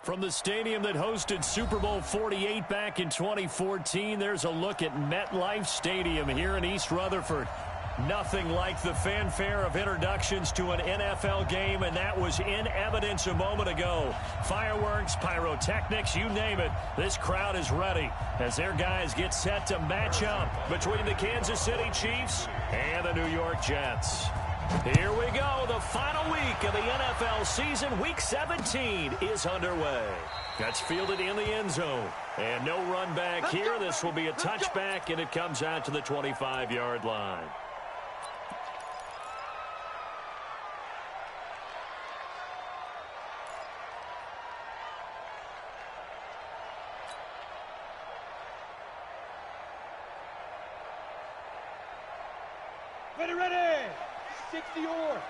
From the stadium that hosted Super Bowl 48 back in 2014, there's a look at MetLife Stadium here in East Rutherford. Nothing like the fanfare of introductions to an NFL game, and that was in evidence a moment ago. Fireworks, pyrotechnics, you name it. This crowd is ready as their guys get set to match up between the Kansas City Chiefs and the New York Jets. Here we go. The final week of the NFL season. Week 17 is underway. That's fielded in the end zone. And no run back here. This will be a touchback, and it comes out to the 25-yard line. Ready. 60 or.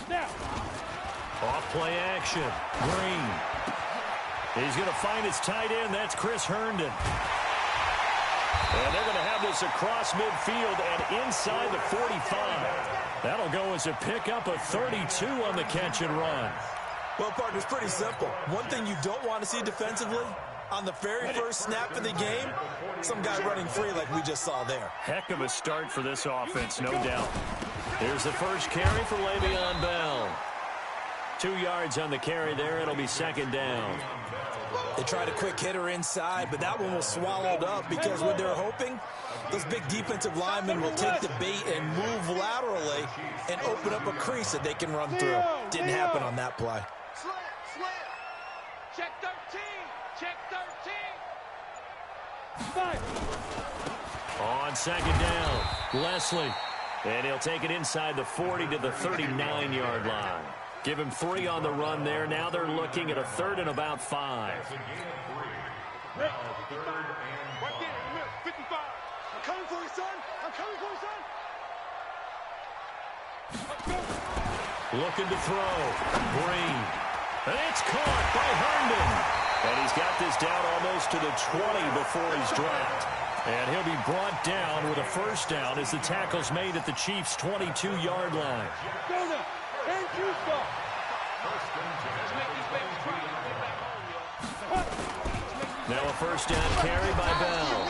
Snap. Off play action. Green. He's going to find his tight end. That's Chris Herndon. And they're going to have this across midfield and inside the 45. That'll go as a pickup of 32 on the catch and run. Well, partner, it's pretty simple. One thing you don't want to see defensively, on the very first snap of the game, some guy running free like we just saw there. Heck of a start for this offense, no doubt. Here's the first carry for Le'Veon Bell. 2 yards on the carry there. It'll be second down. They tried a quick hitter inside, but that one was swallowed up because what they're hoping, those big defensive linemen will take the bait and move laterally and open up a crease that they can run through. Didn't happen on that play. Check 13. Check 13. On second down, Leslie. And he'll take it inside the 40 to the 39-yard line. Give him 3 on the run there. Now they're looking at a 3rd and about 5. 55. I'm coming for you, son. I'm coming for you, son. Looking to throw. Green. And it's caught by Herndon. And he's got this down almost to the 20 before he's dropped. And he'll be brought down with a first down as the tackle's made at the Chiefs' 22-yard line. Now a first down carry by Bell.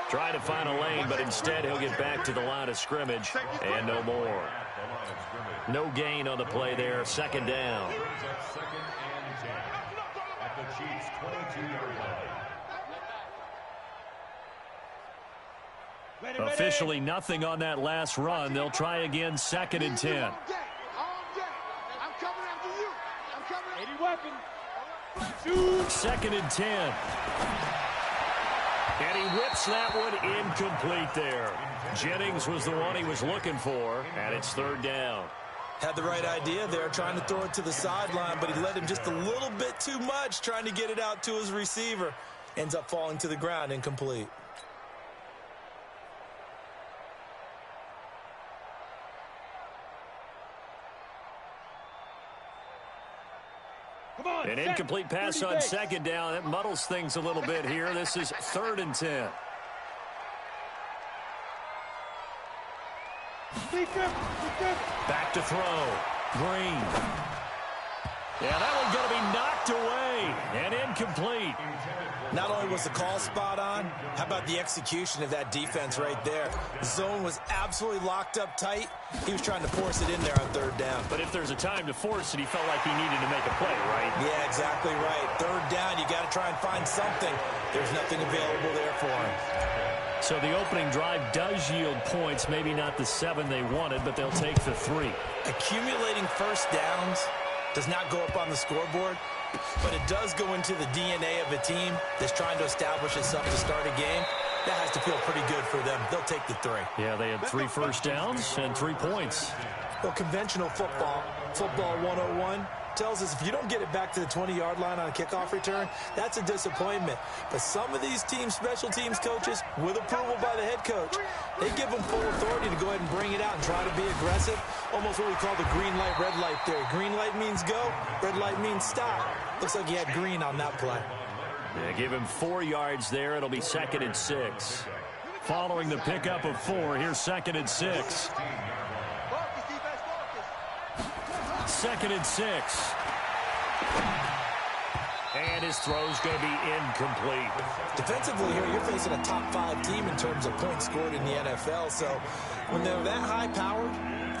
Try to find a lane, but instead he'll get back to the line of scrimmage and no more. No gain on the play there. Second down. Officially nothing on that last run. They'll try again, 2nd and 10. I'm coming after you. I'm coming. 80 weapon. 2nd and 10. And he whips that one incomplete there. Jennings was the one he was looking for, and it's 3rd down. Had the right idea there, trying to throw it to the sideline, but he led him just a little bit too much, trying to get it out to his receiver. Ends up falling to the ground, incomplete. An incomplete pass on second down. That muddles things a little bit here. This is 3rd and 10. Back to throw. Green. Yeah, that one's going to be knocked away and incomplete. Not only was the call spot on, how about the execution of that defense right there? The zone was absolutely locked up tight. He was trying to force it in there on 3rd down. But if there's a time to force it, he felt like he needed to make a play, right? Yeah, exactly right. 3rd down, you got to try and find something. There's nothing available there for him. So the opening drive does yield points, maybe not the 7 they wanted, but they'll take the 3. Accumulating first downs does not go up on the scoreboard, but it does go into the DNA of a team that's trying to establish itself to start a game. That has to feel pretty good for them. They'll take the 3. Yeah, they had 3 first downs and 3 points. Well, conventional football 101, tells us if you don't get it back to the 20-yard line on a kickoff return, that's a disappointment. But some of these teams, special teams coaches, with approval by the head coach, they give them full authority to go ahead and bring it out and try to be aggressive. Almost what we call the green light, red light theory. Green light means go, red light means stop. Looks like he had green on that play. Yeah, give him 4 yards there. It'll be 2nd and 6. Following the pickup of 4, here's 2nd and 6. 2nd and 6. And his throw's going to be incomplete. Defensively here, you're facing a top 5 team in terms of points scored in the NFL. So when they're that high powered,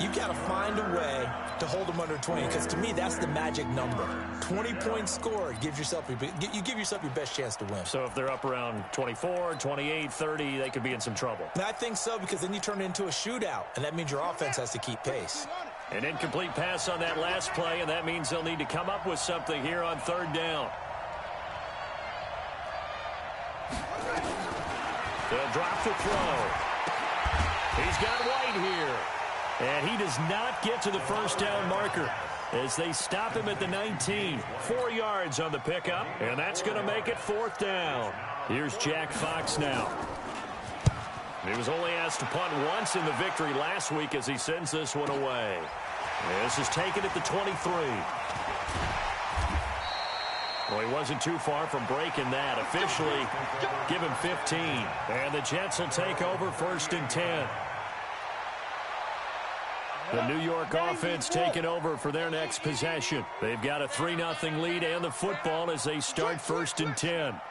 you've got to find a way to hold them under 20. Because to me, that's the magic number. 20 points scored gives yourself you give yourself your best chance to win. So if they're up around 24, 28, 30, they could be in some trouble. And I think so, because then you turn it into a shootout, and that means your offense has to keep pace. An incomplete pass on that last play, and that means they'll need to come up with something here on 3rd down. They'll drop the throw. He's got White here. And he does not get to the 1st down marker as they stop him at the 19. 4 yards on the pickup, and that's going to make it 4th down. Here's Jack Fox now. He was only asked to punt once in the victory last week as he sends this one away. This is taken at the 23. Well, he wasn't too far from breaking that. Officially, give him 15. And the Jets will take over 1st and 10. The New York offense taking over for their next possession. They've got a 3-0 lead and the football as they start 1st and 10.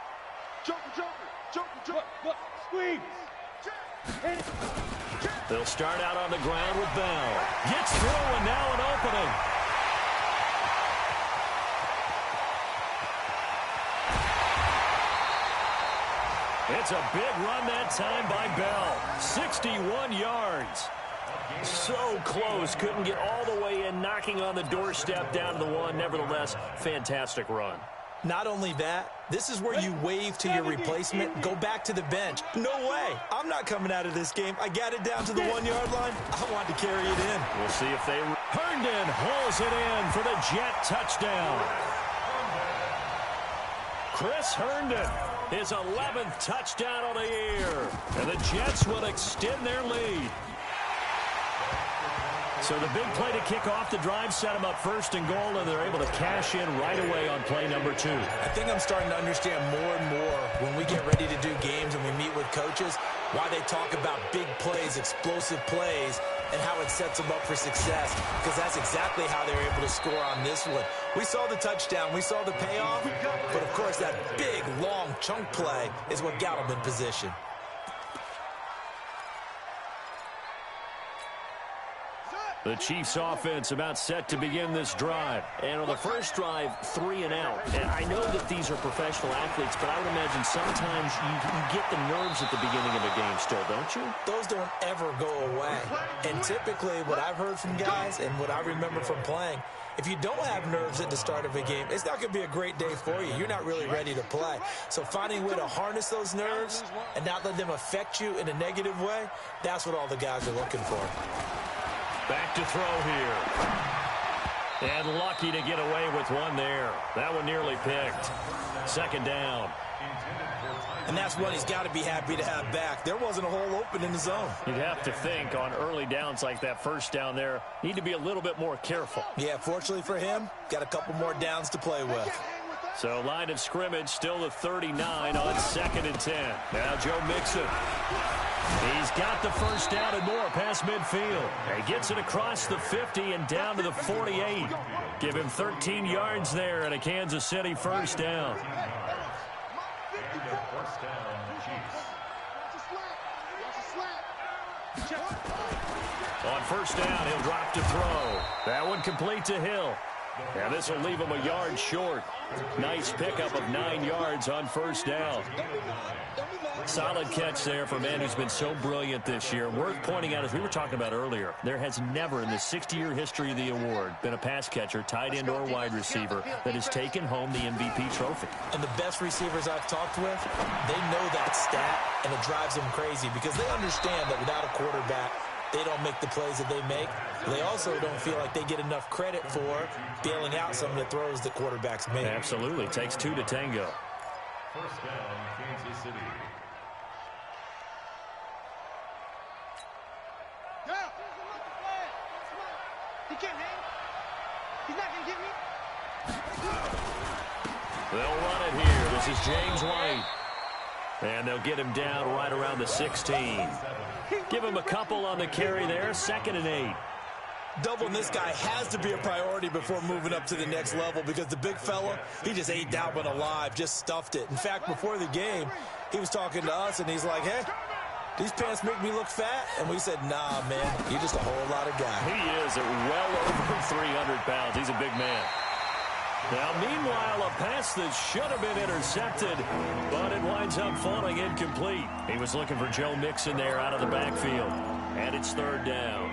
They'll start out on the ground with Bell. Gets through and now an opening. It's a big run that time by Bell. 61 yards. So close. Couldn't get all the way in, knocking on the doorstep down to the 1. Nevertheless, fantastic run. Not only that, this is where you wave to your replacement, go back to the bench. No way. I'm not coming out of this game. I got it down to the 1-yard line. I want to carry it in. We'll see if they... Herndon hauls it in for the Jet touchdown. Chris Herndon, his 11th touchdown of the year. And the Jets will extend their lead. So the big play to kick off the drive set them up 1st and goal, and they're able to cash in right away on play number 2. I think I'm starting to understand more and more when we get ready to do games and we meet with coaches why they talk about big plays, explosive plays, and how it sets them up for success, because that's exactly how they were able to score on this one. We saw the touchdown, we saw the payoff, but of course that big, long chunk play is what got them in position. The Chiefs offense about set to begin this drive. And on the first drive, 3 and out. And I know that these are professional athletes, but I would imagine sometimes you get the nerves at the beginning of a game still, don't you? Those don't ever go away. And typically what I've heard from guys and what I remember from playing, if you don't have nerves at the start of a game, it's not going to be a great day for you. You're not really ready to play. So finding a way to harness those nerves and not let them affect you in a negative way, that's what all the guys are looking for. Back to throw here. And lucky to get away with one there. That one nearly picked. 2nd down. And that's what he's got to be happy to have back. There wasn't a hole open in the zone. You'd have to think on early downs like that 1st down there, need to be a little bit more careful. Yeah, fortunately for him, got a couple more downs to play with. So line of scrimmage still the 39 on 2nd and 10. Now Joe Mixon. He's got the 1st down and more past midfield. He gets it across the 50 and down to the 48. Give him 13 yards there and a Kansas City 1st down. On 1st down, he'll drop to throw. That one complete to Hill. And this will leave him a yard short. Nice pickup of 9 yards on 1st down. Solid catch there for a man who's been so brilliant this year. Worth pointing out, as we were talking about earlier, there has never in the 60-year history of the award been a pass catcher, tight end, or wide receiver that has taken home the MVP trophy. And the best receivers I've talked with, they know that stat, and it drives them crazy because they understand that without a quarterback, they don't make the plays that they make. They also don't feel like they get enough credit for bailing out some of the throws that quarterbacks make. Absolutely. Takes 2 to tango. 1st down, Kansas City. He can't hang. He's not going to get me. They'll run it here. This is James White. And they'll get him down right around the 16. Give him a couple on the carry there. 2nd and 8. Doubling this guy has to be a priority before moving up to the next level because the big fella, he just ate that one alive, just stuffed it. In fact, before the game, he was talking to us, and he's like, hey, these pants make me look fat. And we said, nah, man, you're just a whole lot of guy. He is at well over 300 pounds. He's a big man. Now, meanwhile, a pass that should have been intercepted, but it winds up falling incomplete. He was looking for Joe Mixon there out of the backfield. And it's third down.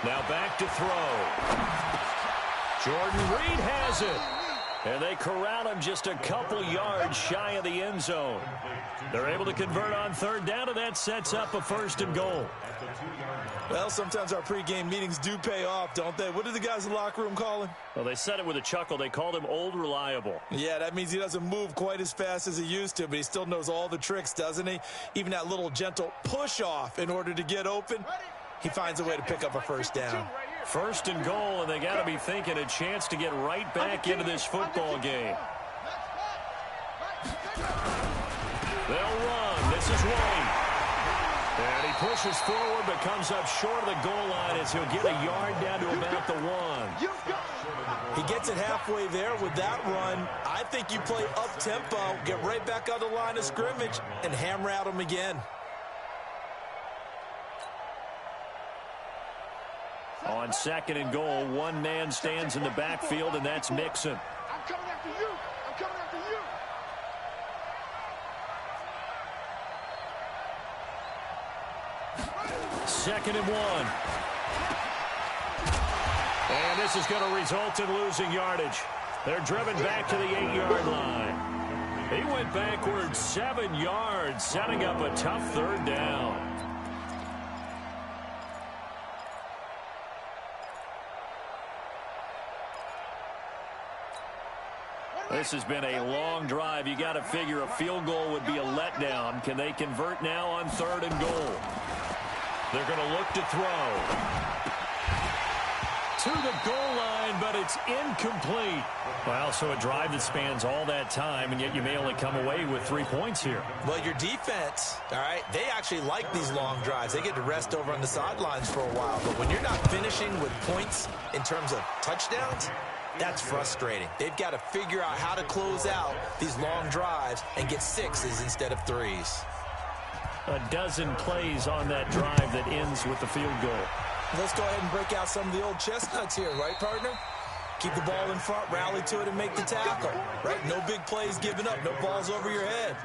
Now back to throw. Jordan Reed has it. And they corral him just a couple yards shy of the end zone. They're able to convert on third down, and that sets up a 1st and goal. Well, sometimes our pregame meetings do pay off, don't they? What did the guys in the locker room call him? Well, they said it with a chuckle. They called him Old Reliable. Yeah, that means he doesn't move quite as fast as he used to, but he still knows all the tricks, doesn't he? Even that little gentle push-off in order to get open. He finds a way to pick up a 1st down. 1st and goal, and they got to be thinking a chance to get right back into this football game. They'll run. This is White. And he pushes forward but comes up short of the goal line as he'll get a yard down to about the 1. He gets it halfway there with that run. I think you play up-tempo, get right back on the line of scrimmage, and hammer at him again. On 2nd and goal, one man stands in the backfield, and that's Mixon. I'm coming after you. I'm coming after you. 2nd and 1. And this is going to result in losing yardage. They're driven back to the 8-yard line. He went backwards 7 yards, setting up a tough 3rd down. This has been a long drive. You got to figure a field goal would be a letdown. Can they convert now on 3rd and goal? They're going to look to throw. To the goal line, but it's incomplete. Well, so a drive that spans all that time, and yet you may only come away with 3 points here. Well, your defense, all right, they actually like these long drives. They get to rest over on the sidelines for a while. But when you're not finishing with points in terms of touchdowns, that's frustrating. They've got to figure out how to close out these long drives and get 6s instead of 3s. A dozen plays on that drive that ends with the field goal. Let's go ahead and break out some of the old chestnuts here, right, partner? Keep the ball in front, rally to it, and make the tackle, right? No big plays given up, no balls over your head.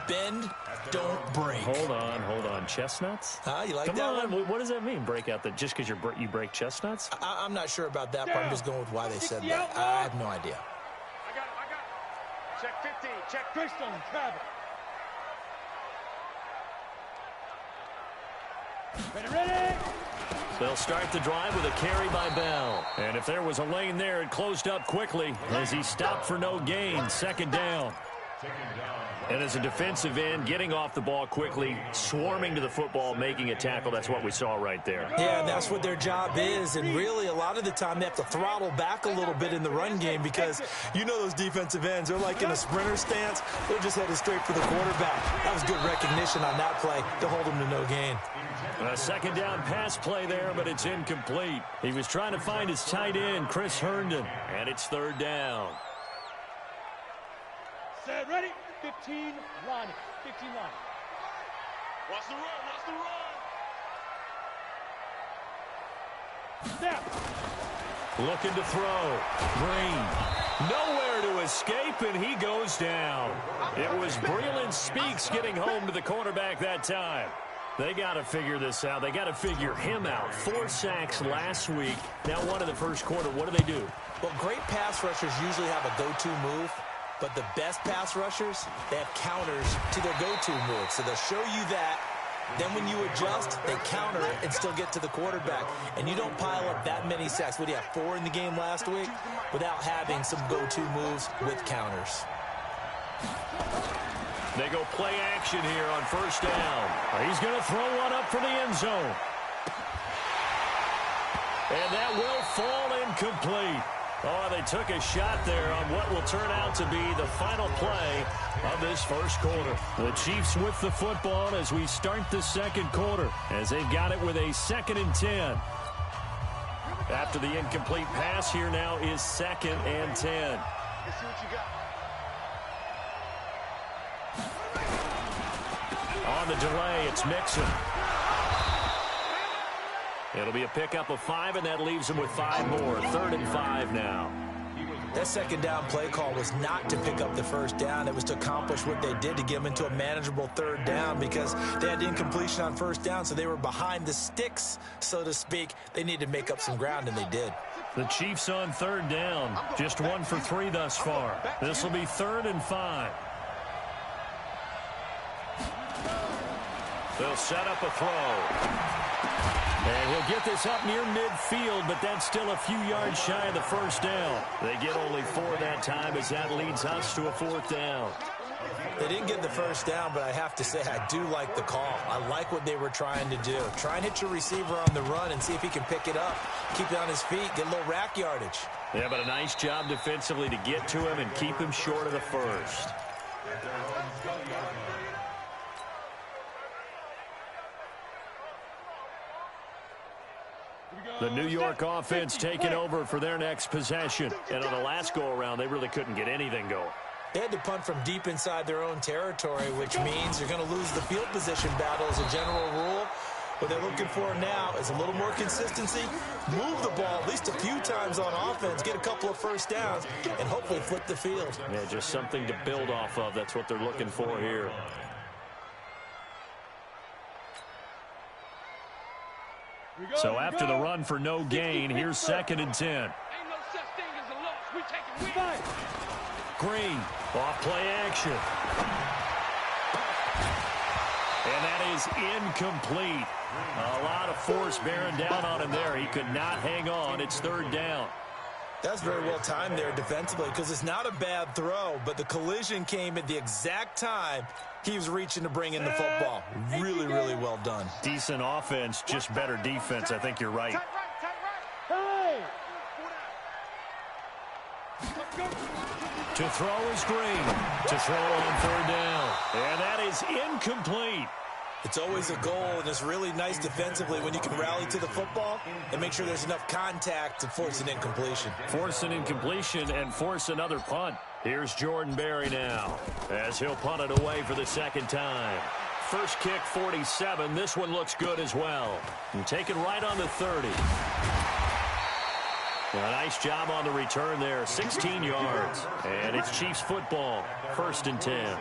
Bend, don't break. Hold on. Chestnuts? You like Come that on. one? What does that mean, break out? Just because you break chestnuts? I'm not sure about that, but I'm just going with why they said that. I have no idea. I got it. Check 15. Check Crystal and Travis. Ready? They'll start the drive with a carry by Bell. And if there was a lane there, it closed up quickly as he stopped for no gain. 2nd down. And as a defensive end, getting off the ball quickly, swarming to the football, making a tackle, that's what we saw right there. Yeah, that's what their job is. And really, a lot of the time, they have to throttle back a little bit in the run game because you know those defensive ends, they're like in a sprinter stance. They're just headed straight for the quarterback. That was good recognition on that play to hold him to no gain. A 2nd down pass play there, but it's incomplete. He was trying to find his tight end, Chris Herndon, and it's 3rd down. Set, ready? 15 line. 15 line. Watch the run. Snap. Looking to throw. Green. Nowhere to escape, and he goes down. It was Breland Speaks getting home to the quarterback that time. They got to figure this out. They got to figure him out. 4 sacks last week. Now 1 in the first quarter. What do they do? Well, great pass rushers usually have a go-to move, but the best pass rushers, they have counters to their go-to move. So they'll show you that. Then when you adjust, they counter it and still get to the quarterback. And you don't pile up that many sacks. What do you have, 4 in the game last week? Without having some go-to moves with counters. They go play action here on 1st down. He's going to throw one up for the end zone. And that will fall incomplete. Oh, they took a shot there on what will turn out to be the final play of this first quarter. The Chiefs with the football as we start the second quarter, as they've got it with a 2nd and 10. After the incomplete pass, here now is 2nd and 10. Let's see what you got. On the delay, it's Mixon. It'll be a pickup of 5, and that leaves them with 5 more. 3rd and 5 now. That second down play call was not to pick up the first down. It was to accomplish what they did to get them into a manageable 3rd down because they had incompletion on 1st down, so they were behind the sticks, so to speak. They needed to make up some ground, and they did. The Chiefs on 3rd down. Just 1 for 3 thus far. This will be 3rd and 5. They'll set up a throw. And he'll get this up near midfield, but that's still a few yards shy of the first down. They get only 4 that time as that leads us to a 4th down. They didn't get the first down, but I have to say I do like the call. I like what they were trying to do. Try and hit your receiver on the run and see if he can pick it up. Keep it on his feet, get a little rack yardage. Yeah, but a nice job defensively to get to him and keep him short of the first. The New York offense taking over for their next possession. And on the last go-around, they really couldn't get anything going. They had to punt from deep inside their own territory, which means they're going to lose the field position battle as a general rule. What they're looking for now is a little more consistency, move the ball at least a few times on offense, get a couple of first downs, and hopefully flip the field. Yeah, just something to build off of. That's what they're looking for here. So after the run for no gain, here's 2nd and 10. Ain't no such thing as a loss. We take it win. Green, off play action. And that is incomplete. A lot of force bearing down on him there. He could not hang on. It's 3rd down. That's very well timed there defensively because it's not a bad throw, but the collision came at the exact time he was reaching to bring in the football. Really, really well done. Decent offense, just better defense. I think you're right. Tight right. Hey! To throw is Green. To throw on 3rd down. And that is incomplete. It's always a goal, and it's really nice defensively when you can rally to the football and make sure there's enough contact to force an incompletion. Force an incompletion and force another punt. Here's Jordan Berry now as he'll punt it away for the 2nd time. First kick, 47. This one looks good as well. And take it right on the 30. A nice job on the return there, 16 yards. And it's Chiefs football, 1st and 10.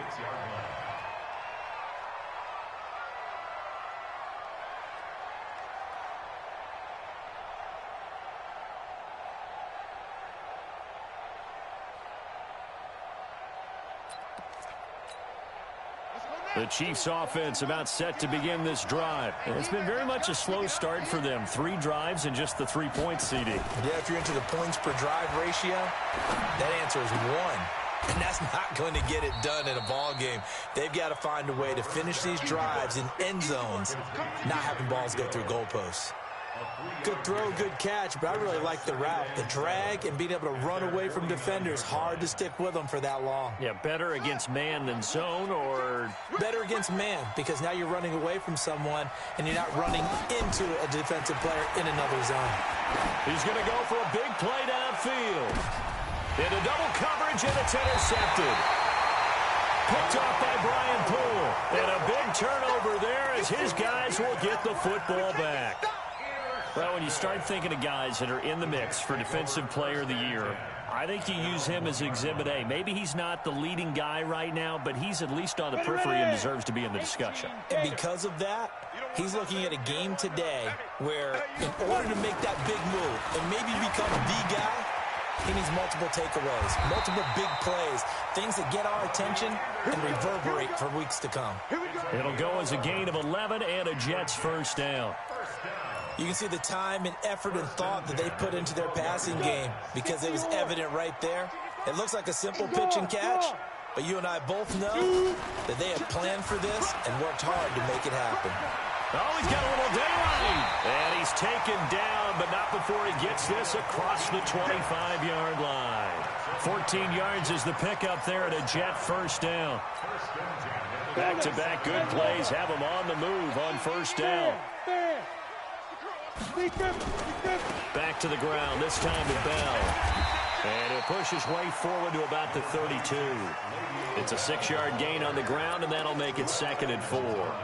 The Chiefs offense about set to begin this drive. And it's been very much a slow start for them. 3 drives and just the 3 points, CD. Yeah, if you're into the points per drive ratio, that answer is 1. And that's not going to get it done in a ball game. They've got to find a way to finish these drives in end zones, not having balls go through goalposts. Good throw, good catch, but I really like the route. The drag and being able to run away from defenders, hard to stick with them for that long. Yeah, better against man than zone, or better against man, because now you're running away from someone and you're not running into a defensive player in another zone. He's going to go for a big play downfield. Into double coverage, and it's intercepted. Picked off by Brian Poole. And a big turnover there as his guys will get the football back. Well, when you start thinking of guys that are in the mix for Defensive Player of the Year, I think you use him as Exhibit A. Maybe he's not the leading guy right now, but he's at least on the periphery and deserves to be in the discussion. And because of that, he's looking at a game today where in order to make that big move and maybe become the guy, he needs multiple takeaways, multiple big plays, things that get our attention and reverberate for weeks to come. It'll go as a gain of 11 and a Jets first down. You can see the time and effort and thought that they put into their passing game because it was evident right there. It looks like a simple pitch and catch, but you and I both know that they have planned for this and worked hard to make it happen. Oh, he's got a little daylight. And he's taken down down, but not before he gets this across the 25-yard line. 14 yards is the pickup there at a Jet first down. Back-to-back good plays have him on the move on first down. Back to the ground, this time to Bell. And he'll push his way forward to about the 32. It's a 6-yard gain on the ground, and that'll make it 2nd and 4.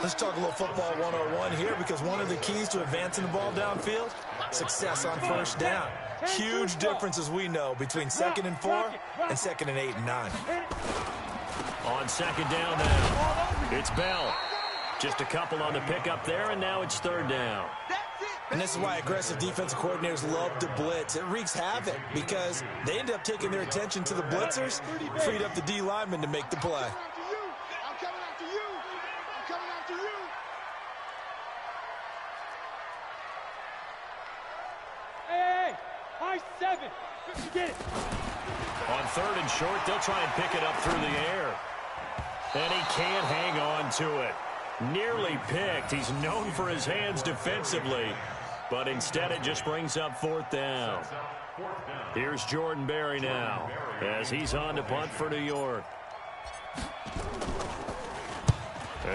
Let's talk a little football 101 here, because one of the keys to advancing the ball downfield, success on first down. Huge difference, as we know, between 2nd and 4 and 2nd and 8 and 9. On 2nd down now, it's Bell. Just a couple on the pickup there, and now it's 3rd down. And this is why aggressive defensive coordinators love to blitz. It wreaks havoc because they end up taking their attention to the blitzers, freed up the D lineman to make the play. Hey, high 7. Get it. On 3rd and short, they'll try and pick it up through the air. And he can't hang on to it. Nearly picked. He's known for his hands defensively, but instead it just brings up 4th down. Here's Jordan Berry now as he's on to punt for New York.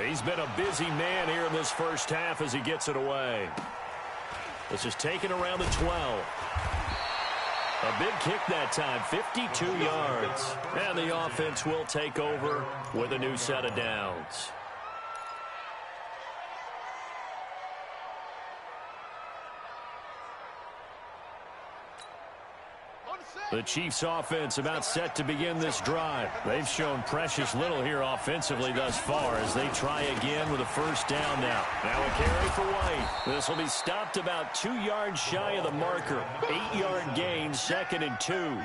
He's been a busy man here in this first half as he gets it away. This is taken around the 12. A big kick that time, 52 yards. And the offense will take over with a new set of downs. The Chiefs offense about set to begin this drive. They've shown precious little here offensively thus far as they try again with a first down now. Now a carry for White. This will be stopped about 2 yards shy of the marker. 8-yard gain, 2nd and 2.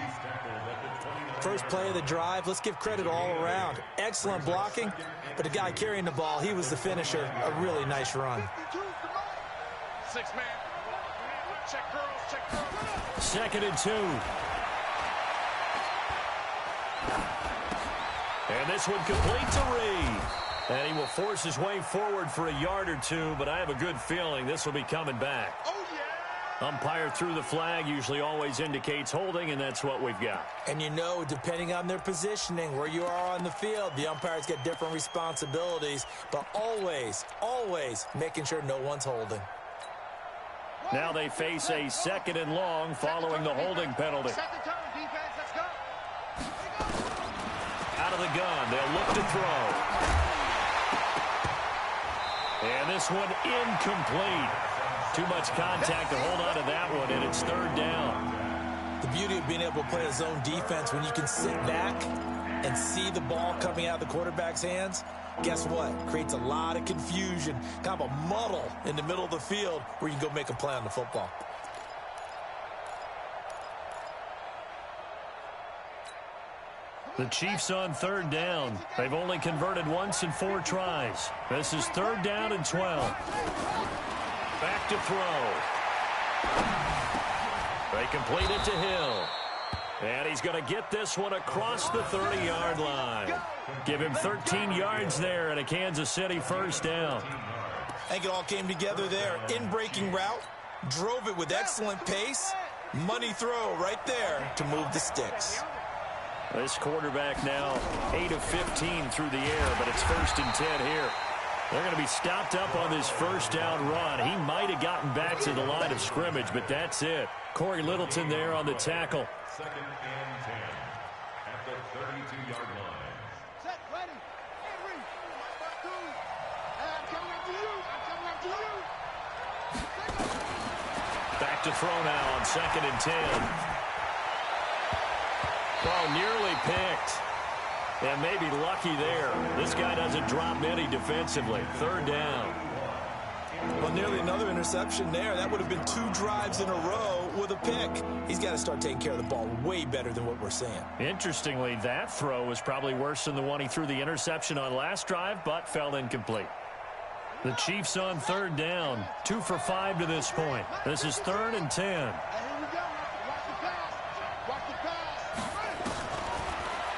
First play of the drive, let's give credit all around. Excellent blocking, but the guy carrying the ball, he was the finisher. A really nice run. 6-man. Check girls, check girls. 2nd and 2. And this one complete to Reed. And he will force his way forward for a yard or two, but I have a good feeling this will be coming back. Oh, yeah. Umpire threw the flag, usually always indicates holding, and that's what we've got. And you know, depending on their positioning, where you are on the field, the umpires get different responsibilities, but always, always making sure no one's holding. Now they face a 2nd and long following the holding penalty. Second turn, defense, let's go. Out of the gun, they'll look to throw. And this one incomplete. Too much contact to hold on to that one, and it's 3rd down. The beauty of being able to play a zone defense, when you can sit back and see the ball coming out of the quarterback's hands, guess what? Creates a lot of confusion, kind of a muddle in the middle of the field where you can go make a play on the football. The Chiefs on 3rd down. They've only converted once in 4 tries. This is 3rd down and 12. Back to throw. They complete it to Hill. And he's going to get this one across the 30-yard line. Give him 13 yards there and a Kansas City first down. I think it all came together there. In-breaking route, drove it with excellent pace. Money throw right there to move the sticks. This quarterback now 8 of 15 through the air, but it's 1st and 10 here. They're going to be stopped up on this first down run. He might have gotten back to the line of scrimmage, but that's it. Corey Littleton there on the tackle. 2nd and 10 at the 32-yard line. Set, ready. Henry. I'm coming up to you. I'm coming up to you. Back to throw now on 2nd and 10. Oh, nearly picked. And maybe lucky there. This guy doesn't drop many defensively. 3rd down. Well, nearly another interception there. That would have been 2 drives in a row with a pick. He's got to start taking care of the ball way better than what we're seeing. Interestingly, that throw was probably worse than the one he threw the interception on last drive, but fell incomplete. The Chiefs on 3rd down. 2 for 5 to this point. This is 3rd and 10. Here we go. Watch the pass. Watch the pass.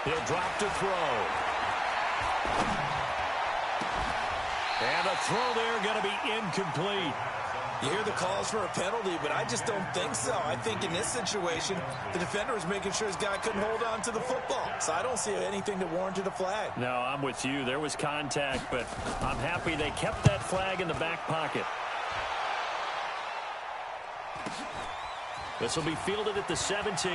He'll drop to throw. And a throw there going to be incomplete. You hear the calls for a penalty, but I just don't think so. I think in this situation, the defender was making sure his guy couldn't hold on to the football. So I don't see anything that warranted a flag. No, I'm with you. There was contact, but I'm happy they kept that flag in the back pocket. This will be fielded at the 17.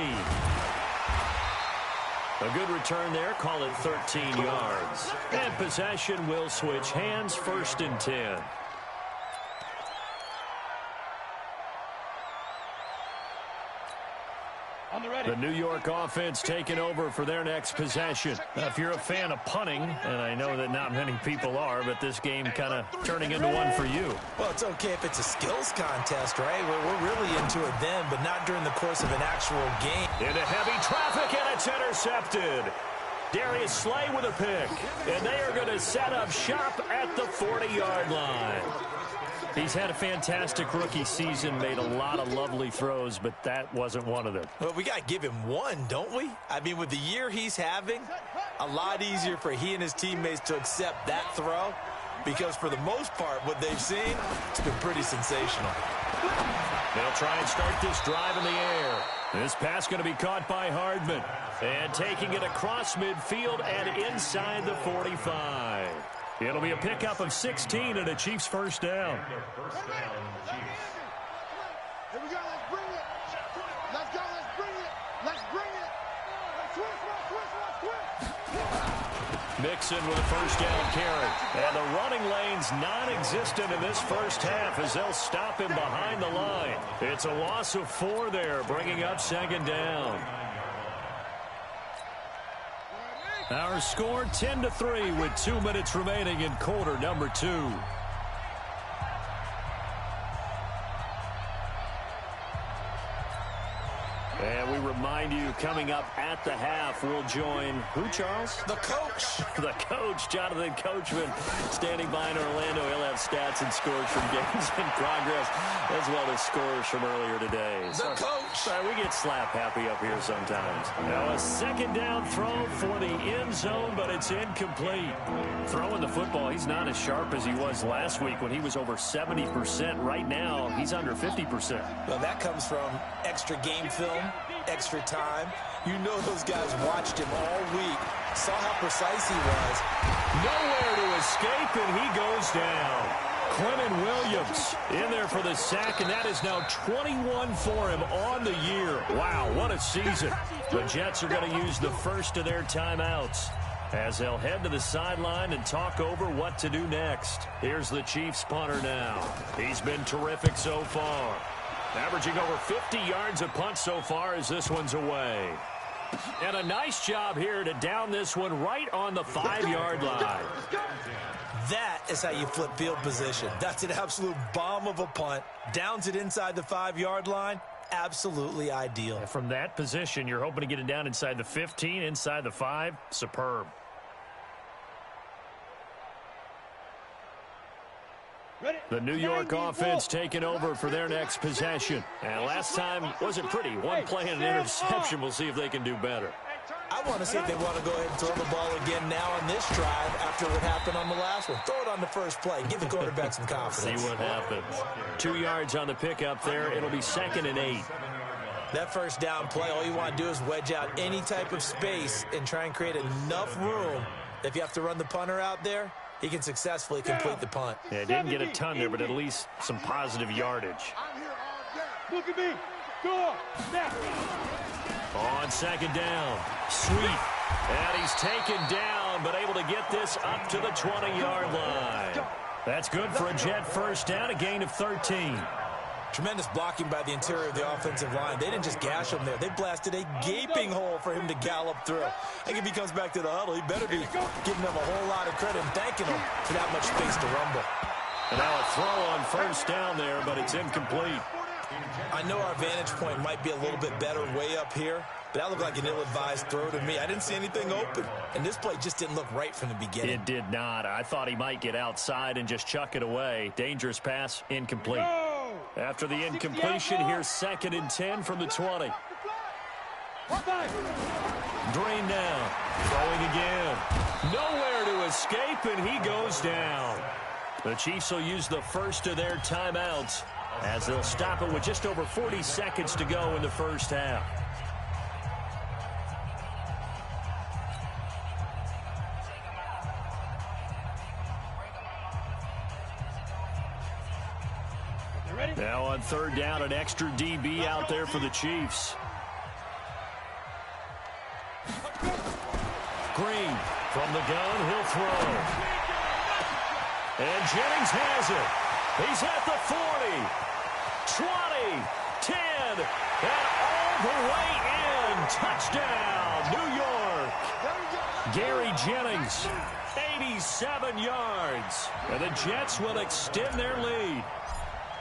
A good return there. Call it 13 yards. And possession will switch hands, 1st and 10. The New York offense taking over for their next possession. Now, if you're a fan of punting, and I know that not many people are, but this game kind of turning into one for you. Well, it's okay if it's a skills contest, right? We're really into it then, but not during the course of an actual game. Into heavy traffic, and it's intercepted. Darius Slay with a pick, and they are going to set up shop at the 40-yard line. He's had a fantastic rookie season, made a lot of lovely throws, but that wasn't one of them. Well, we got to give him one, don't we? I mean, with the year he's having, a lot easier for he and his teammates to accept that throw, because for the most part, what they've seen, it's been pretty sensational. They'll try and start this drive in the air. This pass going to be caught by Hardman, and taking it across midfield and inside the 45. It'll be a pickup of 16 and a Chiefs first down. Here we go. Let's bring it. Let's go. Let's bring it. Let's bring it. Let's Mixon with a first down carry. And the running lane's non-existent in this first half as they'll stop him behind the line. It's a loss of 4 there, bringing up 2nd down. Our score 10-3 with 2 minutes remaining in quarter number 2. And we remind you, coming up at the half, we'll join who, Charles? The coach. The coach, Jonathan Coachman, standing by in Orlando. He'll have stats and scores from games in progress, as well as scores from earlier today. The coach. Sorry, we get slap happy up here sometimes. Now a 2nd down throw for the end zone, but it's incomplete. Throwing the football, he's not as sharp as he was last week when he was over 70%. Right now, he's under 50%. Well, that comes from extra game film, extra time. You know those guys watched him all week, saw how precise he was. Nowhere to escape, and he goes down. Clement Williams in there for the sack, and that is now 21 for him on the year. Wow, what a season. The Jets are going to use the first of their timeouts as they'll head to the sideline and talk over what to do next. Here's the Chiefs punter now. He's been terrific so far. Averaging over 50 yards a punt so far as this one's away. And a nice job here to down this one right on the 5-yard line. That is how you flip field position. That's an absolute bomb of a punt. Downs it inside the 5-yard line. Absolutely ideal. And from that position, you're hoping to get it down inside the 15, inside the 5. Superb. The New York offense taking over for their next possession. And last time wasn't pretty. One play and an interception. We'll see if they can do better. I want to see if they want to go ahead and throw the ball again now on this drive after what happened on the last one. Throw it on the first play. Give the quarterback some confidence. See what happens. 2 yards on the pickup there. It'll be 2nd and 8. That first down play, all you want to do is wedge out any type of space and try and create enough room. If you have to run the punter out there, he can successfully complete the punt. Yeah, didn't get a ton there, but at least some positive yardage. Look at me. Go now. On 2nd down, Sweet. And he's taken down, but able to get this up to the 20-yard line. That's good for a Jet first down, a gain of 13. Tremendous blocking by the interior of the offensive line. They didn't just gash him there. They blasted a gaping hole for him to gallop through. I think if he comes back to the huddle, he better be giving them a whole lot of credit and thanking them for that much space to rumble. And now a throw on first down there, but it's incomplete. I know our vantage point might be a little bit better way up here, but that looked like an ill-advised throw to me. I didn't see anything open, and this play just didn't look right from the beginning. It did not. I thought he might get outside and just chuck it away. Dangerous pass, incomplete. After the incompletion, here's 2nd and 10 from the 20. Green now, throwing again. Nowhere to escape, and he goes down. The Chiefs will use the first of their timeouts as they'll stop it with just over 40 seconds to go in the first half. Now on third down, an extra DB out there for the Chiefs. Green from the gun, he'll throw. And Jennings has it. He's at the 40, 20, 10, and all the way in. Touchdown, New York. Gary Jennings, 87 yards. And the Jets will extend their lead.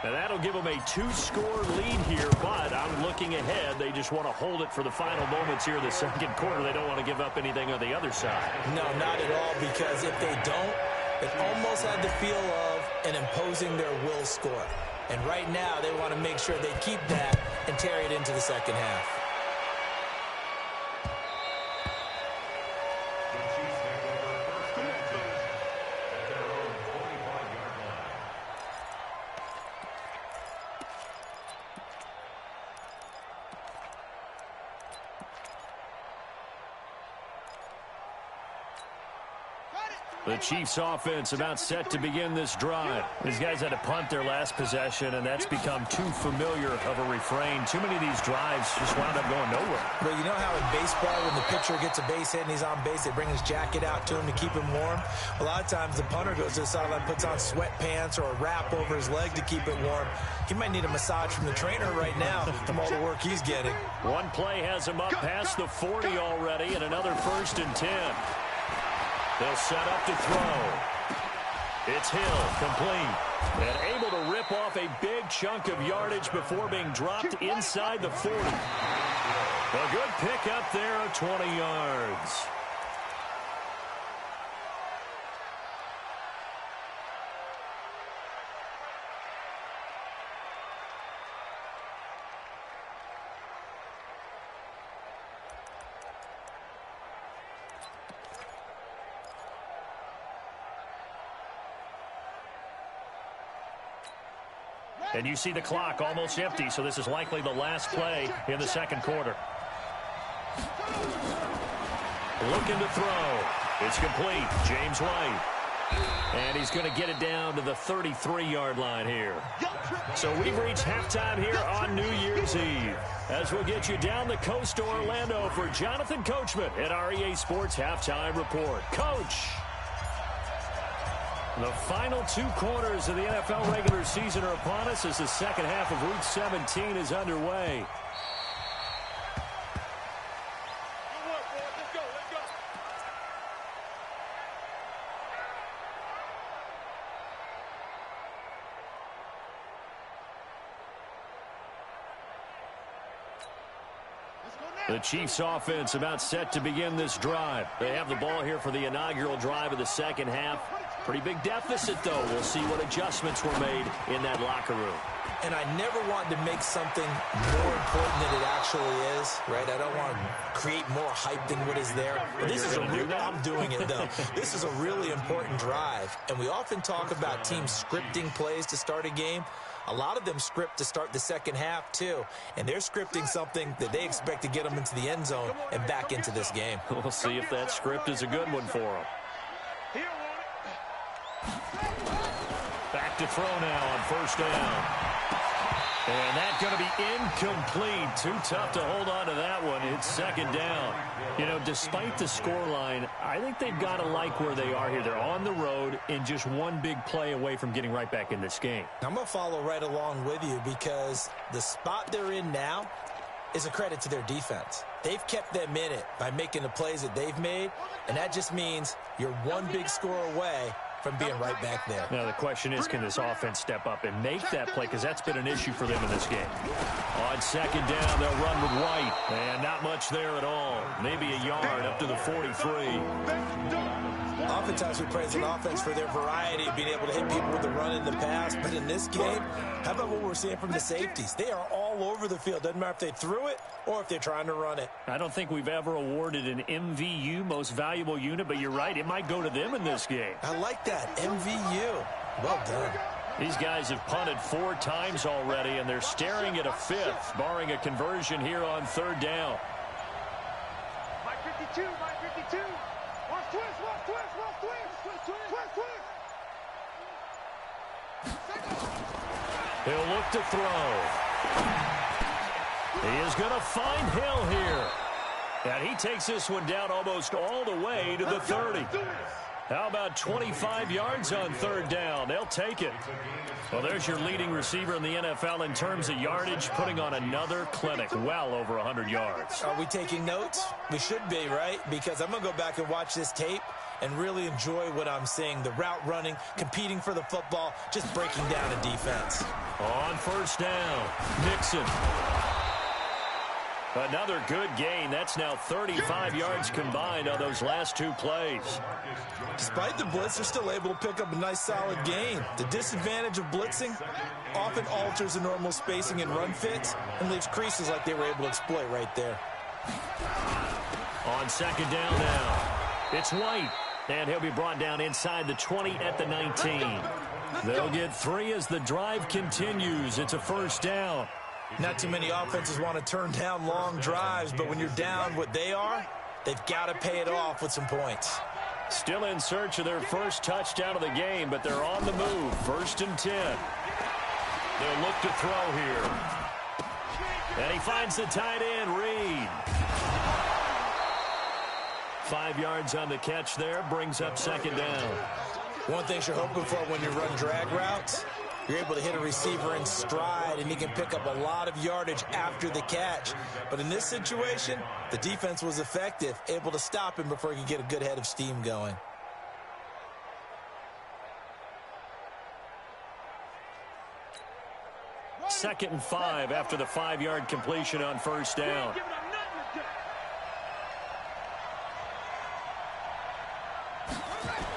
And that'll give them a 2-score lead here, but I'm looking ahead. They just want to hold it for the final moments here in the second quarter. They don't want to give up anything on the other side. No, not at all, because if they don't, it almost had the feel of an imposing their will score. And right now, they want to make sure they keep that and carry it into the second half. The Chiefs offense about set to begin this drive. These guys had to punt their last possession, and that's become too familiar of a refrain. Too many of these drives just wound up going nowhere. But you know how in baseball, when the pitcher gets a base hit and he's on base, they bring his jacket out to him to keep him warm? A lot of times the punter goes to the sideline, puts on sweatpants or a wrap over his leg to keep it warm. He might need a massage from the trainer right now from all the work he's getting. One play has him up past the 40 already, and another 1st and 10. They'll set up to throw. It's Hill, complete. And able to rip off a big chunk of yardage before being dropped inside the 40. A good pick up there of 20 yards. And you see the clock almost empty, so this is likely the last play in the second quarter. Looking to throw. It's complete. James White. And he's going to get it down to the 33-yard line here. So we've reached halftime here on New Year's Eve. As we'll get you down the coast to Orlando for Jonathan Coachman at our EA Sports Halftime Report. Coach! The final 2 quarters of the NFL regular season are upon us as the second half of Week 17 is underway. The Chiefs offense about set to begin this drive. They have the ball here for the inaugural drive of the second half. Pretty big deficit, though. We'll see what adjustments were made in that locker room. And I never want to make something more important than it actually is, right? I don't want to create more hype than what is there. But this is I'm doing it, though. This is a really important drive. And we often talk about teams scripting plays to start a game. A lot of them script to start the second half, too. And they're scripting something that they expect to get them into the end zone and back into this game. We'll see if that script is a good one for them. Back to throw now on first down. And that's going to be incomplete. Too tough to hold on to that one. It's second down. You know, despite the scoreline, I think they've got to like where they are here. They're on the road and just one big play away from getting right back in this game. I'm going to follow right along with you because the spot they're in now is a credit to their defense. They've kept them in it by making the plays that they've made, and that just means you're one big score away from being right back there. Now, the question is, can this offense step up and make that play? Because that's been an issue for them in this game. On second down, they'll run with White. And not much there at all. Maybe a yard up to the 43. Oftentimes we praise an offense for their variety of being able to hit people with the run in the pass. But in this game, how about what we're seeing from the safeties? They are all over the field. Doesn't matter if they threw it or if they're trying to run it. I don't think we've ever awarded an MVU, most valuable unit, but you're right. It might go to them in this game. I like that. MVU. Well done. These guys have punted 4 times already, and they're staring at a 5th, barring a conversion here on 3rd down. My 52, my 52. Watch twist, watch twist, watch twist, twist, twist. He'll look to throw. He is going to find Hill here. And he takes this one down almost all the way to the 30. How about 25 yards on 3rd down? They'll take it. Well, there's your leading receiver in the NFL in terms of yardage, putting on another clinic, well over 100 yards. Are we taking notes? We should be, right? Because I'm going to go back and watch this tape and really enjoy what I'm seeing. The route running, competing for the football, just breaking down a defense. On 1st down, Mixon. Another good gain. That's now 35 yards combined on those last 2 plays. Despite the blitz, they're still able to pick up a nice, solid gain. The disadvantage of blitzing often alters the normal spacing and run fits and leaves creases like they were able to exploit right there. On 2nd down now, it's White. And he'll be brought down inside the 20 at the 19. They'll get 3 as the drive continues. It's a 1st down. Not too many offenses want to turn down long drives, but when you're down what they are, they've got to pay it off with some points. Still in search of their first touchdown of the game, but they're on the move. 1st and 10. They'll look to throw here. And he finds the tight end, Reed. 5 yards on the catch there, brings up 2nd down. One thing you're hoping for when you run drag routes, you're able to hit a receiver in stride, and he can pick up a lot of yardage after the catch. But in this situation, the defense was effective, able to stop him before he could get a good head of steam going. Second and 5 after the 5-yard completion on 1st down.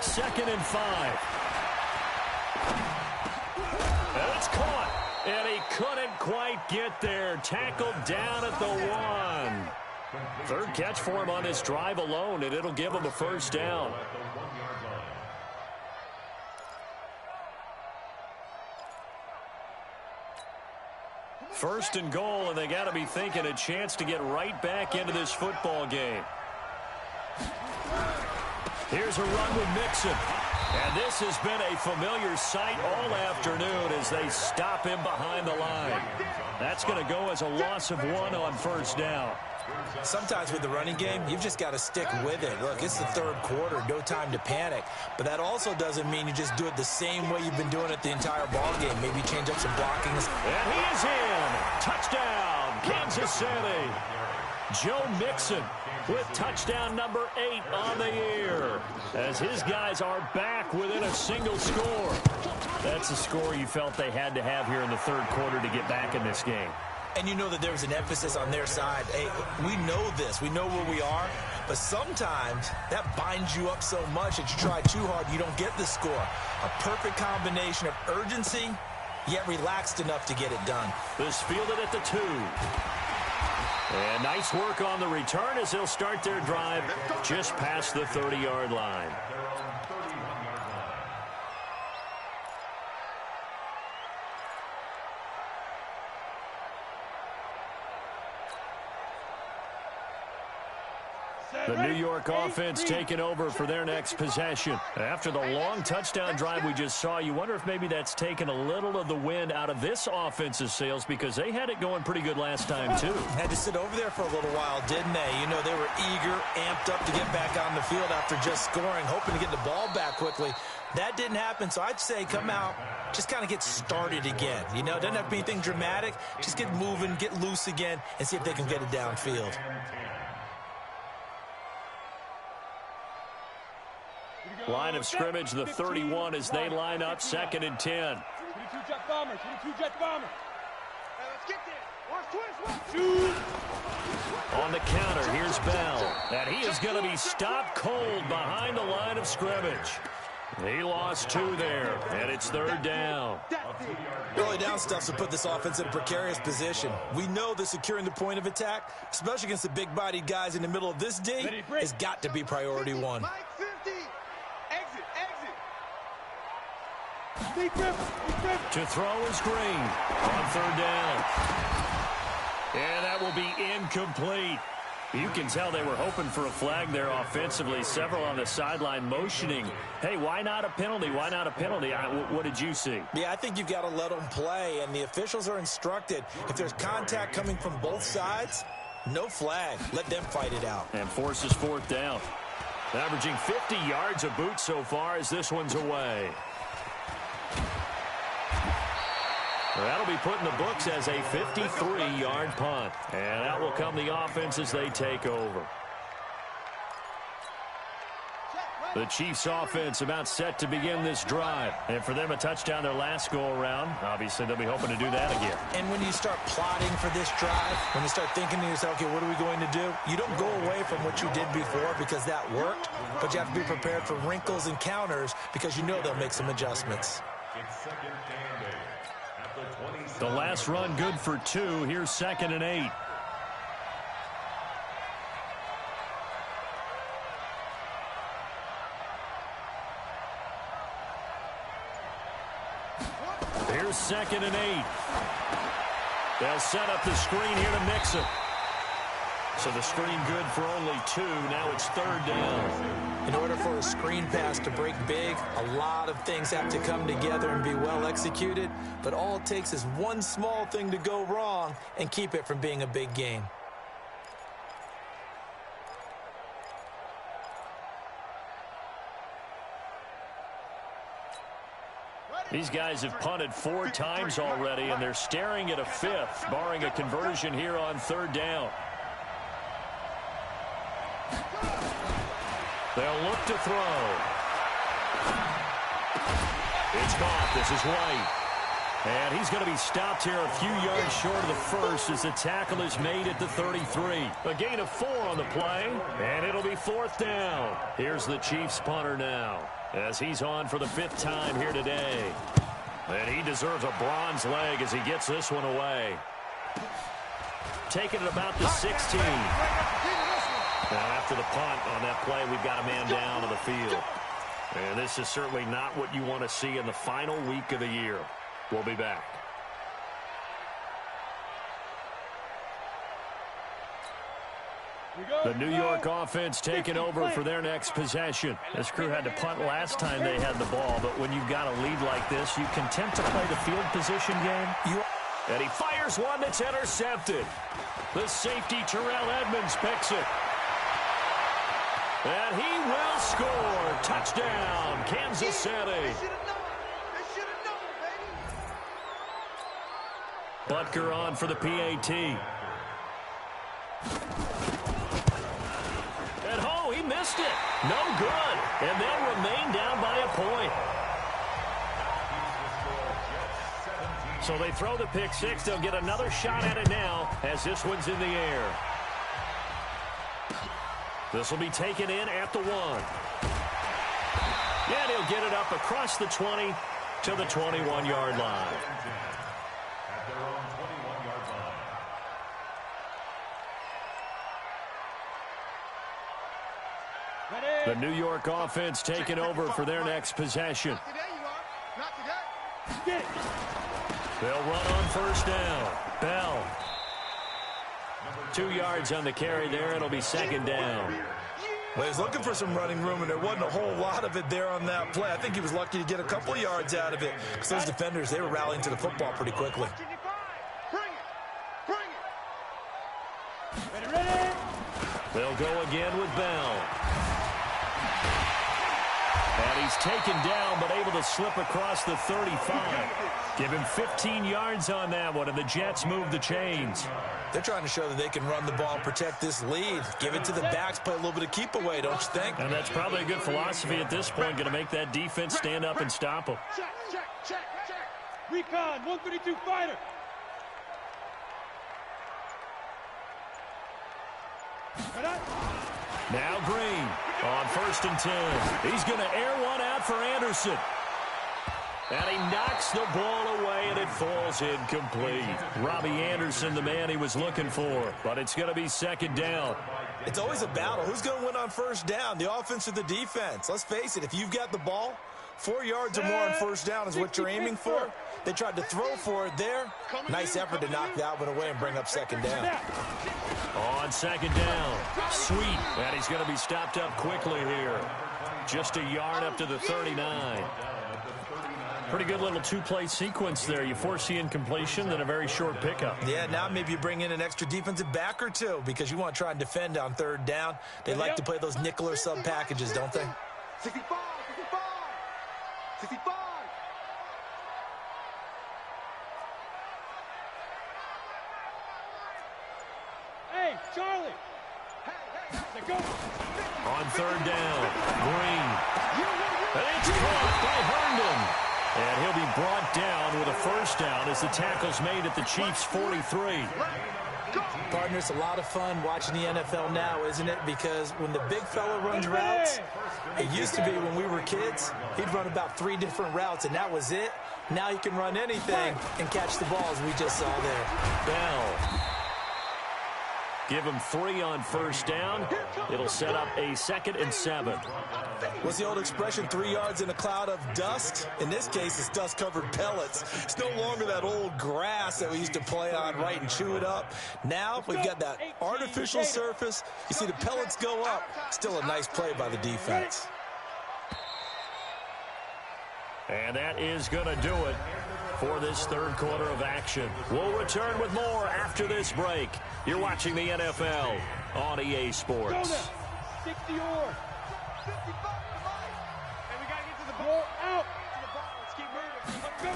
Second and 5. And it's caught. And he couldn't quite get there. Tackled down at the 1. 3rd catch for him on this drive alone, and it'll give him a 1st down. First and goal, and they got to be thinking a chance to get right back into this football game. Here's a run with Mixon. And this has been a familiar sight all afternoon as they stop him behind the line. That's going to go as a loss of 1 on 1st down. Sometimes with the running game, you've just got to stick with it. Look, it's the 3rd quarter, no time to panic. But that also doesn't mean you just do it the same way you've been doing it the entire ball game. Maybe change up some blockings. And he is in. Touchdown, Kansas City. Joe Mixon with touchdown number 8 on the year, as his guys are back within a single score. That's a score you felt they had to have here in the 3rd quarter to get back in this game. And you know that there was an emphasis on their side. Hey, we know this. We know where we are. But sometimes that binds you up so much that you try too hard, you don't get the score. A perfect combination of urgency, yet relaxed enough to get it done. This fielded at the 2. And nice work on the return as they'll start their drive just past the 30-yard line. The New York offense taking over for their next possession. After the long touchdown drive we just saw, you wonder if maybe that's taken a little of the wind out of this offense's sails, because they had it going pretty good last time, too. Had to sit over there for a little while, didn't they? You know, they were eager, amped up to get back on the field after just scoring, hoping to get the ball back quickly. That didn't happen, so I'd say come out, just kind of get started again. You know, it doesn't have to be anything dramatic. Just get moving, get loose again, and see if they can get it downfield. Line of scrimmage, the 31, as they line up 2nd and 10. 22 jet bomber, 22 jet bomber. Hey, let's get there. Watch twist, watch. On the counter, here's Bell. And he is going to be stopped cold behind the line of scrimmage. He lost 2 there, and it's 3rd down. Early down stuffs will put this offense in a precarious position. We know that securing the point of attack, especially against the big-bodied guys in the middle of this D, has got to be priority 1. To throw is Green on third down. And that will be incomplete. You can tell they were hoping for a flag there offensively. Several on the sideline motioning, hey, why not a penalty? Why not a penalty? What did you see? Yeah, I think you've got to let them play, and the officials are instructed. If there's contact coming from both sides, no flag. Let them fight it out. And forces fourth down. Averaging 50 yards a boot so far as this one's away. That'll be put in the books as a 53-yard punt. And that will come the offense as they take over. The Chiefs offense about set to begin this drive. And for them, a touchdown their last go-around. Obviously, they'll be hoping to do that again. And when you start plotting for this drive, when you start thinking to yourself, okay, what are we going to do? You don't go away from what you did before because that worked, but you have to be prepared for wrinkles and counters because you know they'll make some adjustments. The last run good for 2. Here's 2nd and 8. Here's 2nd and 8. They'll set up the screen here to mix it. So the screen good for only 2. Now it's 3rd down. In order for a screen pass to break big, a lot of things have to come together and be well executed. But all it takes is one small thing to go wrong and keep it from being a big game. These guys have punted 4 times already, and they're staring at a 5th, barring a conversion here on 3rd down. They'll look to throw. It's caught. This is White. And he's going to be stopped here a few yards short of the first as the tackle is made at the 33. A gain of 4 on the play, and it'll be 4th down. Here's the Chiefs punter now as he's on for the 5th time here today. And he deserves a bronze leg as he gets this one away. Taking it about the 16. Now, after the punt on that play, we've got a man down on the field. And this is certainly not what you want to see in the final week of the year. We'll be back. The New York offense taking over for their next possession. This crew had to punt last time they had the ball, but when you've got a lead like this, you content to play the field position game. And he fires one that's intercepted. The safety, Terrell Edmonds, picks it. And he will score. Touchdown, Kansas City. Butker on for the PAT. And oh, he missed it. No good. And they'll remain down by a point. So they throw the pick 6. They'll get another shot at it now as this one's in the air. This will be taken in at the 1. And he'll get it up across the 20 to the 21-yard line. The New York offense taking over for their next possession. They'll run on 1st down. Bell. 2 yards on the carry there. It'll be 2nd down. Well, he was looking for some running room, and there wasn't a whole lot of it there on that play. I think he was lucky to get a couple of yards out of it because those defenders, they were rallying to the football pretty quickly. They'll go again with Bell. And he's taken down, but able to slip across the 35. Give him 15 yards on that one, and the Jets move the chains. They're trying to show that they can run the ball and protect this lead. Give it to the backs, play a little bit of keep away, don't you think? And that's probably a good philosophy at this point, going to make that defense stand up and stop them. Check. Recon, 132 fighter. Now Green on 1st and 10. He's going to air one out for Anderson. And he knocks the ball away, and it falls incomplete. Robbie Anderson, the man he was looking for. But it's going to be 2nd down. It's always a battle. Who's going to win on 1st down, the offense or the defense? Let's face it, if you've got the ball, 4 yards or more on first down is what you're aiming for. They tried to throw for it there. Nice effort to knock that one away and bring up second down. On second down, Sweet. And he's going to be stopped up quickly here. Just a yard up to the 39. Pretty good little two-play sequence there. You force the incompletion, then a very short pickup. Yeah, now maybe you bring in an extra defensive back or two because you want to try and defend on third down. They like to play those nickel or sub packages, don't they? 65, 65, 65. Hey, Charlie. Hey, go. On third down, Green. And it's caught by Herndon. And he'll be brought down with a first down as the tackle's made at the Chiefs' 43. Partner, it's a lot of fun watching the NFL now, isn't it? Because when the big fella runs routes, it used to be when we were kids, he'd run about 3 different routes, and that was it. Now he can run anything and catch the balls we just saw there. Bell. Give him 3 on first down. It'll set up a 2nd and 7. What's the old expression, 3 yards in a cloud of dust? In this case, it's dust-covered pellets. It's no longer that old grass that we used to play on, right, and chew it up. Now we've got that artificial surface. You see the pellets go up. Still a nice play by the defense. And that is going to do it for this third quarter of action. We'll return with more after this break. You're watching the NFL on EA Sports. 60 or 55. And we got to get to the ball. Out. To the ball. Let's keep moving. Let's go.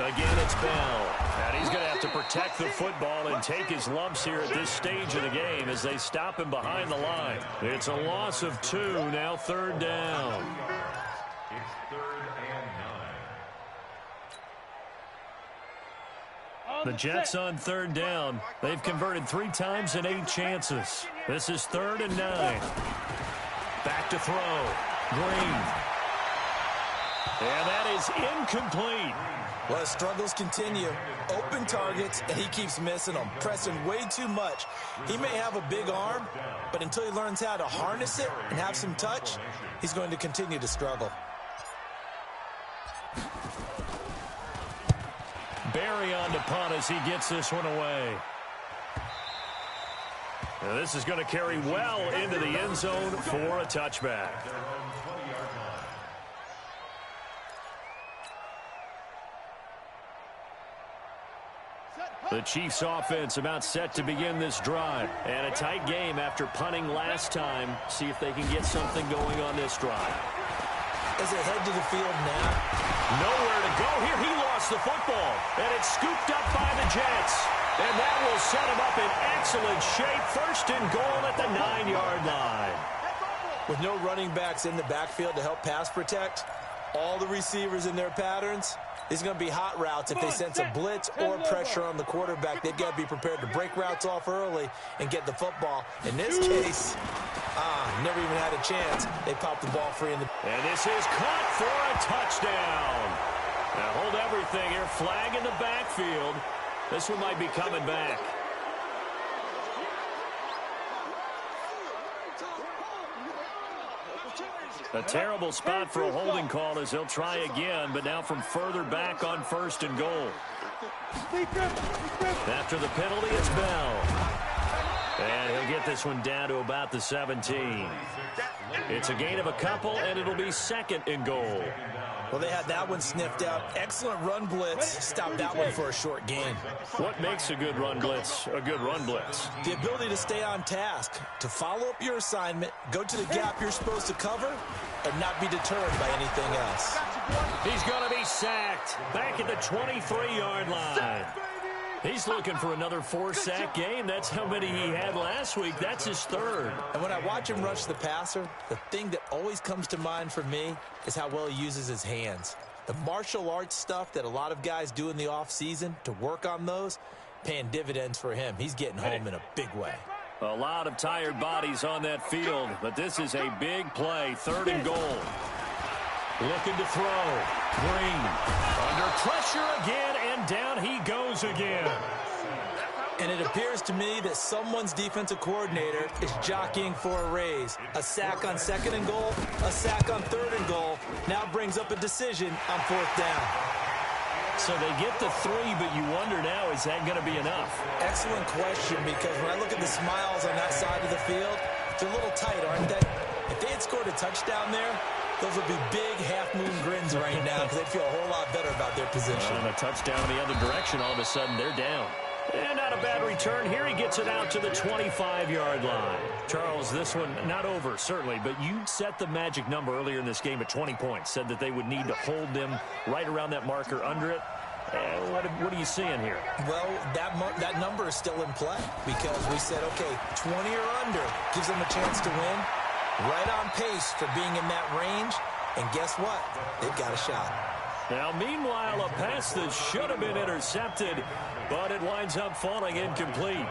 Again, it's Bell. And he's going to have to protect the football and take his lumps here at this stage of the game as they stop him behind the line. It's a loss of 2, now third down. It's 3rd and 9. The Jets on third down. They've converted 3 times in 8 chances. This is 3rd and 9. Back to throw. Green. And that is incomplete. Well, his struggles continue. Open targets, and he keeps missing them, pressing way too much. He may have a big arm, but until he learns how to harness it and have some touch, he's going to continue to struggle. Barry on to punt as he gets this one away. Now this is going to carry well into the end zone for a touchback. The Chiefs offense about set to begin this drive. And a tight game after punting last time. See if they can get something going on this drive. As they head to the field now. Nowhere to go here. He lost the football. And it's scooped up by the Jets. And that will set him up in excellent shape. 1st and goal at the 9-yard line. With no running backs in the backfield to help pass protect, all the receivers in their patterns, it's going to be hot routes. If they sense a blitz or pressure on the quarterback, they've got to be prepared to break routes off early and get the football. In this case, never even had a chance. They popped the ball free in the... And this is caught for a touchdown. Now hold everything here. Flag in the backfield. This one might be coming back. A terrible spot for a holding call as they'll try again, but now from further back on 1st and goal. After the penalty, it's Bell. And he'll get this one down to about the 17. It's a gain of a couple, and it'll be 2nd and goal. Well, they had that one sniffed out. Excellent run blitz. Stopped that one for a short gain. What makes a good run blitz a good run blitz? The ability to stay on task, to follow up your assignment, go to the gap you're supposed to cover, and not be deterred by anything else. He's going to be sacked back at the 23-yard line. He's looking for another 4-sack game. That's how many he had last week. That's his 3rd. And when I watch him rush the passer, the thing that always comes to mind for me is how well he uses his hands. The martial arts stuff that a lot of guys do in the offseason to work on those, paying dividends for him. He's getting home in a big way. A lot of tired bodies on that field, but this is a big play. 3rd and goal. Looking to throw. Green. Under pressure again, and down he goes again. And it appears to me that someone's defensive coordinator is jockeying for a raise. A sack on 2nd and goal, a sack on 3rd and goal, now brings up a decision on 4th down. So they get the 3, but you wonder now, is that going to be enough? Excellent question, because when I look at the smiles on that side of the field, they're a little tight, aren't they? If they had scored a touchdown there, those would be big half-moon grins right now because they'd feel a whole lot better about their position. And a touchdown in the other direction, all of a sudden they're down. And not a bad return here. He gets it out to the 25-yard line. Charles, this one not over, certainly, but you set the magic number earlier in this game at 20 points. Said that they would need to hold them right around that marker under it. What are you seeing here? Well, that number is still in play because we said, okay, 20 or under gives them a chance to win. Right on pace for being in that range. And guess what? They've got a shot. Now, meanwhile, a pass that should have been intercepted, but it winds up falling incomplete.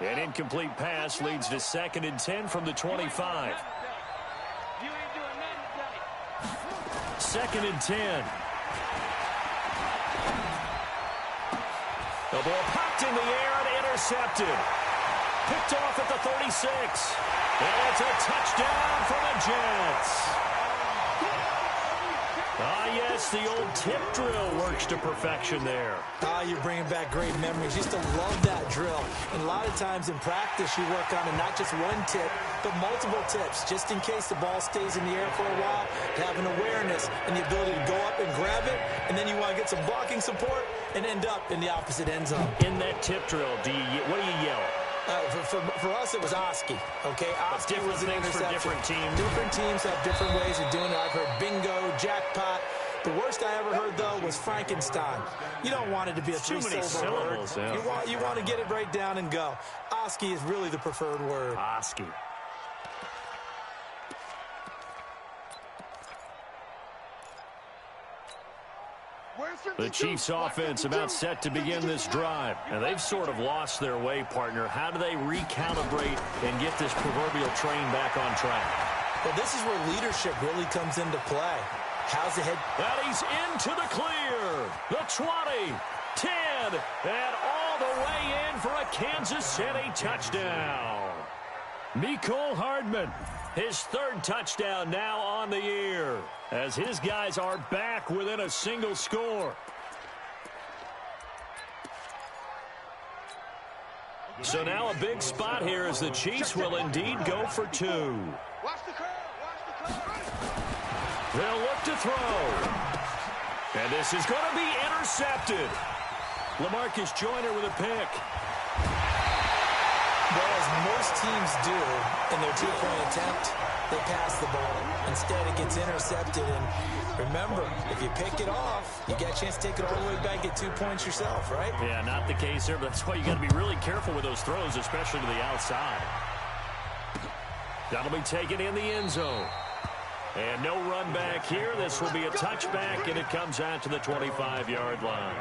An incomplete pass leads to 2nd and 10 from the 25. 2nd and 10. The ball popped in the air and intercepted. Picked off at the 36. And it's a touchdown for the Jets. Ah, yes, the old tip drill works to perfection there. You're bringing back great memories. Used to love that drill. And a lot of times in practice, you work on it, not just one tip, but multiple tips, just in case the ball stays in the air for a while, to have an awareness and the ability to go up and grab it, and then you want to get some blocking support and end up in the opposite end zone. In that tip drill, what do you yell? For us, it was Oski. Okay, Oski was an things interception. For different teams. Different teams have different ways of doing it. I've heard bingo, jackpot. The worst I ever heard, though, was Frankenstein. You don't want it to be a three-syllable word. Yeah. You want to get it right down and go. Oski is really the preferred word. Oski. The Chiefs' offense about set to begin this drive. And they've sort of lost their way, partner. How do they recalibrate and get this proverbial train back on track? Well, this is where leadership really comes into play. How's the head? And he's into the clear. The 20, 10, and all the way in for a Kansas City touchdown. Mecole Hardman, his 3rd touchdown now on the year, as his guys are back within a single score. So now a big spot here as the Chiefs will indeed go for 2. Watch the curve. Watch the curve. They'll look to throw. And this is going to be intercepted. LaMarcus Joyner with a pick. Well, as most teams do in their 2-point attempt, they pass the ball. Instead, it gets intercepted. And remember, if you pick it off, you get a chance to take it all the way back, get 2 points yourself, right? Yeah, not the case there, but that's why you got to be really careful with those throws, especially to the outside. That'll be taken in the end zone. And no run back here. This will be a touchback, and it comes out to the 25-yard line.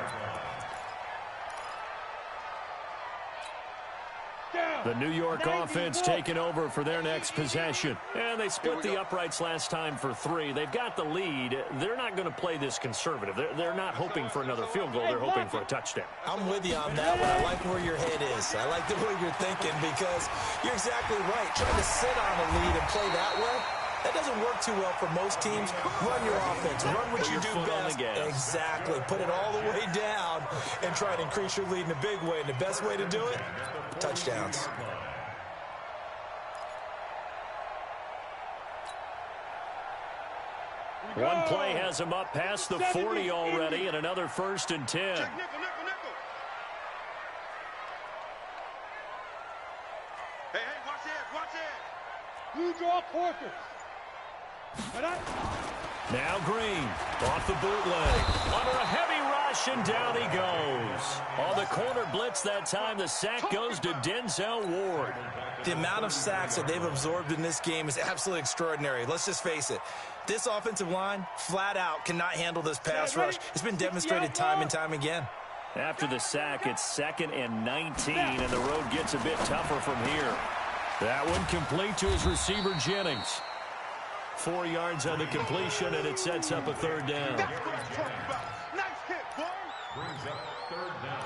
The New York offense taking over for their next possession. And they split the uprights last time for 3. They've got the lead. They're not going to play this conservative. They're not hoping for another field goal. They're hoping for a touchdown. I'm with you on that one. I like where your head is. I like the way you're thinking because you're exactly right. Trying to sit on a lead and play that way, that doesn't work too well for most teams. Run your offense. Run what you do best. Exactly. Put it all the way down and try to increase your lead in a big way. And the best way to do it, touchdowns. One play has him up past the 40 already, and another 1st and 10. Check, nickel. Hey, watch it. You draw quarters. Now Green, off the bootleg, under a heavy rush, and down he goes. On the corner blitz that time, the sack goes to Denzel Ward. The amount of sacks that they've absorbed in this game is absolutely extraordinary. Let's just face it. This offensive line, flat out, cannot handle this pass rush. It's been demonstrated time and time again. After the sack, it's 2nd and 19, and the road gets a bit tougher from here. That one complete to his receiver, Jennings. 4 yards on the completion, and it sets up a third down. That's what I'm talking about. Nice hit, boy. Brings up third down.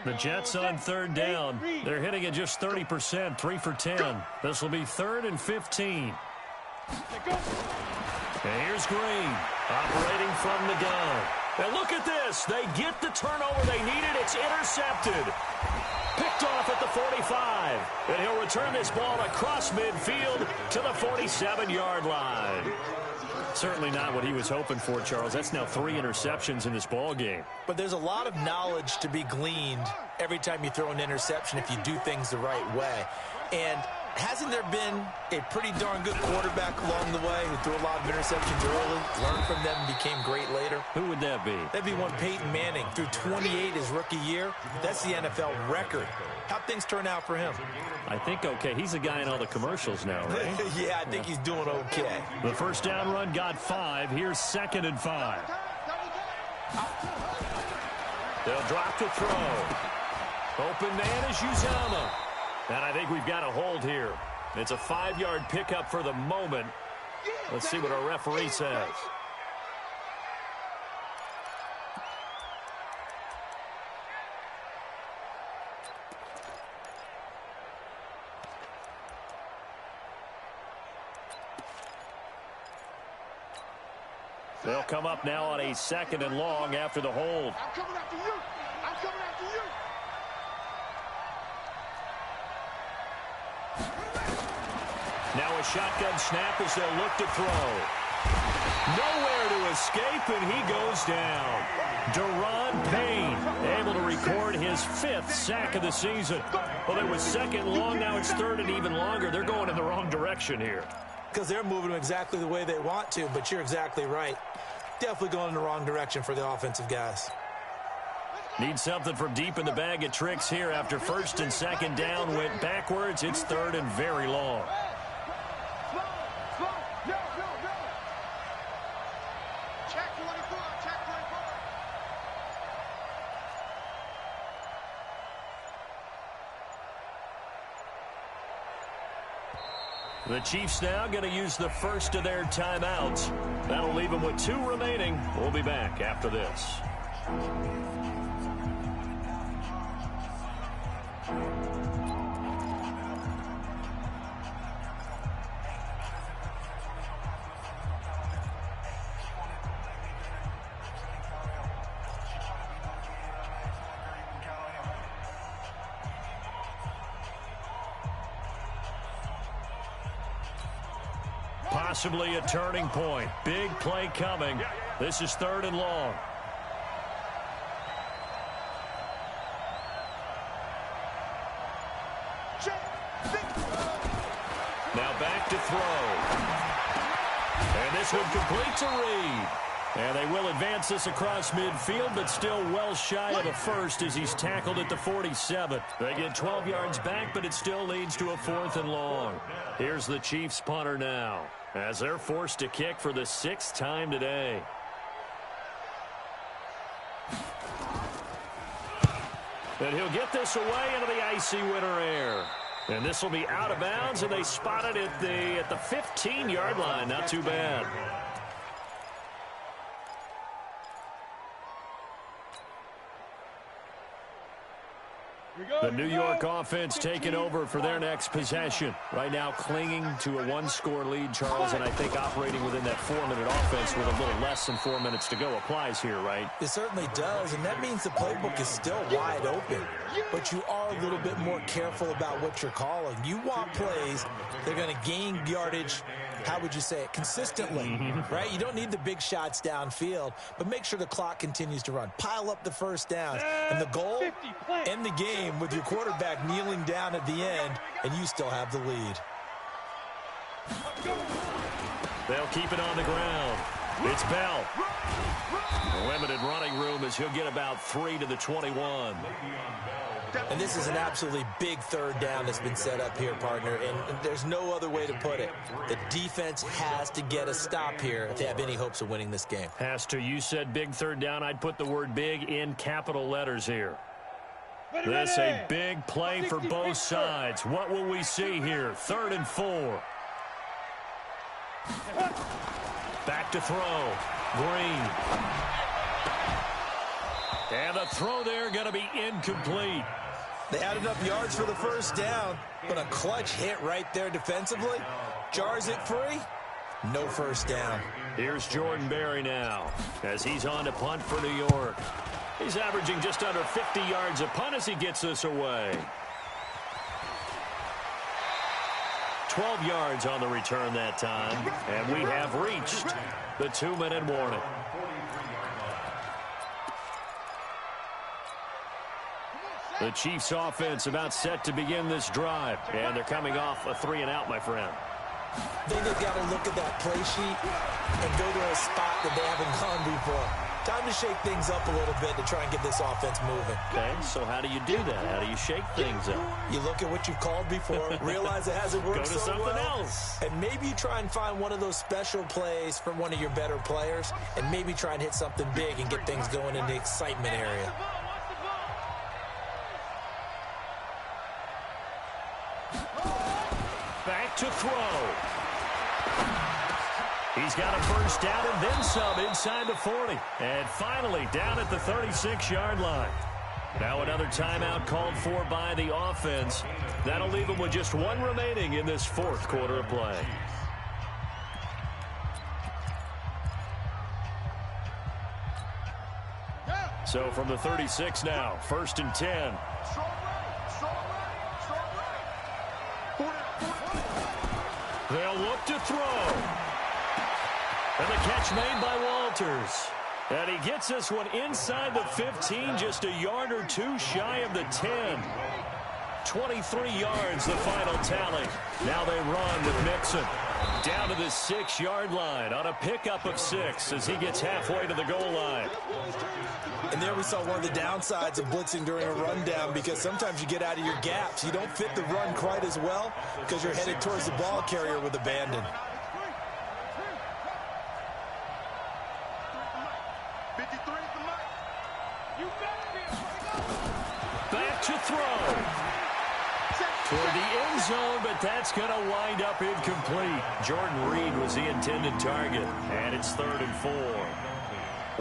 The Jets on third down. They're hitting at just 30%, 3 for 10. This will be 3rd and 15. And here's Green, operating from the gun. And look at this. They get the turnover they needed. It's intercepted. Picked off at the 45. And he'll return this ball across midfield to the 47-yard line. Certainly not what he was hoping for, Charles. That's now 3 interceptions in this ball game. But there's a lot of knowledge to be gleaned every time you throw an interception if you do things the right way. And hasn't there been a pretty darn good quarterback along the way who threw a lot of interceptions early, learned from them, and became great later? Who would that be? That'd be one Peyton Manning. Threw 28 his rookie year. That's the NFL record. How'd things turn out for him? I think okay. He's a guy in all the commercials now, right? Yeah, I think he's doing okay. The first down run got 5. Here's 2nd and 5. They'll drop the throw. Open man is Uzama. And I think we've got a hold here. It's a 5-yard pickup for the moment. Let's see what our referee says. They'll come up now on a 2nd and long after the hold. I'm coming after you. I'm coming after you. Now a shotgun snap as they'll look to throw. Nowhere to escape, and he goes down. Deron Payne able to record his 5th sack of the season. Well, it was 2nd long, now it's 3rd and even longer. They're going in the wrong direction here. Because they're moving them exactly the way they want to, but you're exactly right. Definitely going in the wrong direction for the offensive guys. Need something from deep in the bag of tricks here after 1st and 2nd down went backwards. It's 3rd and very long. Check 24. Check 24. The Chiefs now going to use the first of their timeouts. That'll leave them with 2 remaining. We'll be back after this. Possibly a turning point. Big play coming. This is 3rd and long. Now back to throw. And this one complete to Reed. And they will advance this across midfield, but still well shy of a first as he's tackled at the 47. They get 12 yards back, but it still leads to a 4th and long. Here's the Chiefs punter now, as they're forced to kick for the 6th time today. And he'll get this away into the icy winter air. And this will be out of bounds, and they spot it at the 15-yard line. Not too bad. The New York offense taking over for their next possession. Right now clinging to a 1-score lead, Charles, and I think operating within that 4-minute offense with a little less than 4 minutes to go applies here, right? It certainly does, and that means the playbook is still wide open. But you are a little bit more careful about what you're calling. You want plays that are going to gain yardage, how would you say it, consistently, right? You don't need the big shots downfield, but make sure the clock continues to run. Pile up the first downs, and the goal, end the game with your quarterback kneeling down at the end, and you still have the lead. They'll keep it on the ground. It's Bell. Limited running room as he'll get about 3 to the 21. And this is an absolutely big 3rd down that's been set up here, partner, and there's no other way to put it. The defense has to get a stop here if they have any hopes of winning this game. Has to. You said big 3rd down. I'd put the word big in capital letters here. This a big play for both sides. What will we see here? 3rd and 4. Back to throw. Green. And the throw there going to be incomplete. They added up yards for the first down, but a clutch hit right there defensively. Jars it free. No first down. Here's Jordan Berry now as he's on to punt for New York. He's averaging just under 50 yards a punt as he gets this away. 12 yards on the return that time, and we have reached the 2-minute warning. The Chiefs offense about set to begin this drive, and they're coming off a 3-and-out, my friend. I think they've got to look at that play sheet and go to a spot that they haven't gone before. Time to shake things up a little bit to try and get this offense moving. Okay, so how do you do that? How do you shake things up? You look at what you've called before, realize it hasn't worked so well. Go to something else. And maybe you try and find one of those special plays from one of your better players, and maybe try and hit something big and get things going in the excitement area. Back to throw. He's got a first down and then some inside the 40. And finally down at the 36-yard line. Now another timeout called for by the offense. That'll leave them with just one remaining in this 4th quarter of play. So from the 36 now, 1st and 10. They'll look to throw. And the catch made by Walters. And he gets this one inside the 15, just a yard or two shy of the 10. 23 yards, the final tally. Now they run with Mixon. Down to the 6-yard line on a pickup of 6 as he gets halfway to the goal line. And there we saw one of the downsides of blitzing during a rundown, because sometimes you get out of your gaps. You don't fit the run quite as well because you're headed towards the ball carrier with abandon. Back to throw. Toward the end zone, but that's going to wind up incomplete. Jordan Reed was the intended target, and it's 3rd and 4.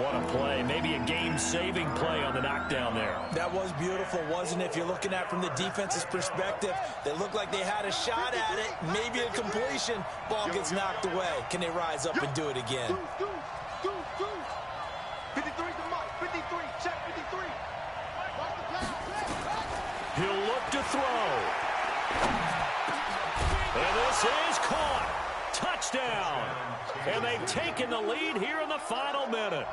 What a play. Maybe a game-saving play on the knockdown there. That was beautiful, wasn't it? If you're looking at it from the defense's perspective, they looked like they had a shot at it, maybe a completion. Ball gets knocked away. Can they rise up and do it again? 53 to Mike. 53. Check 53. Watch the pass. He'll look to throw. And this is caught. Touchdown. And they've taken the lead here in the final minute.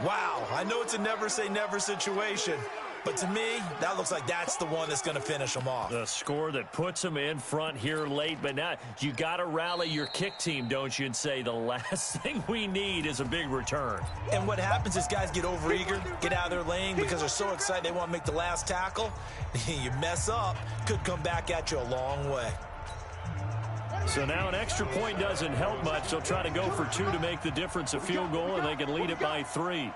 Wow, I know it's a never-say-never situation, but to me, that looks like that's the one that's going to finish them off. The score that puts them in front here late, but now you got to rally your kick team, don't you, and say the last thing we need is a big return. And what happens is guys get overeager, get out of their lane because they're so excited they want to make the last tackle. You mess up, could come back at you a long way. So now an extra point doesn't help much. They'll try to go for 2 to make the difference a field goal, and they can lead it by 3.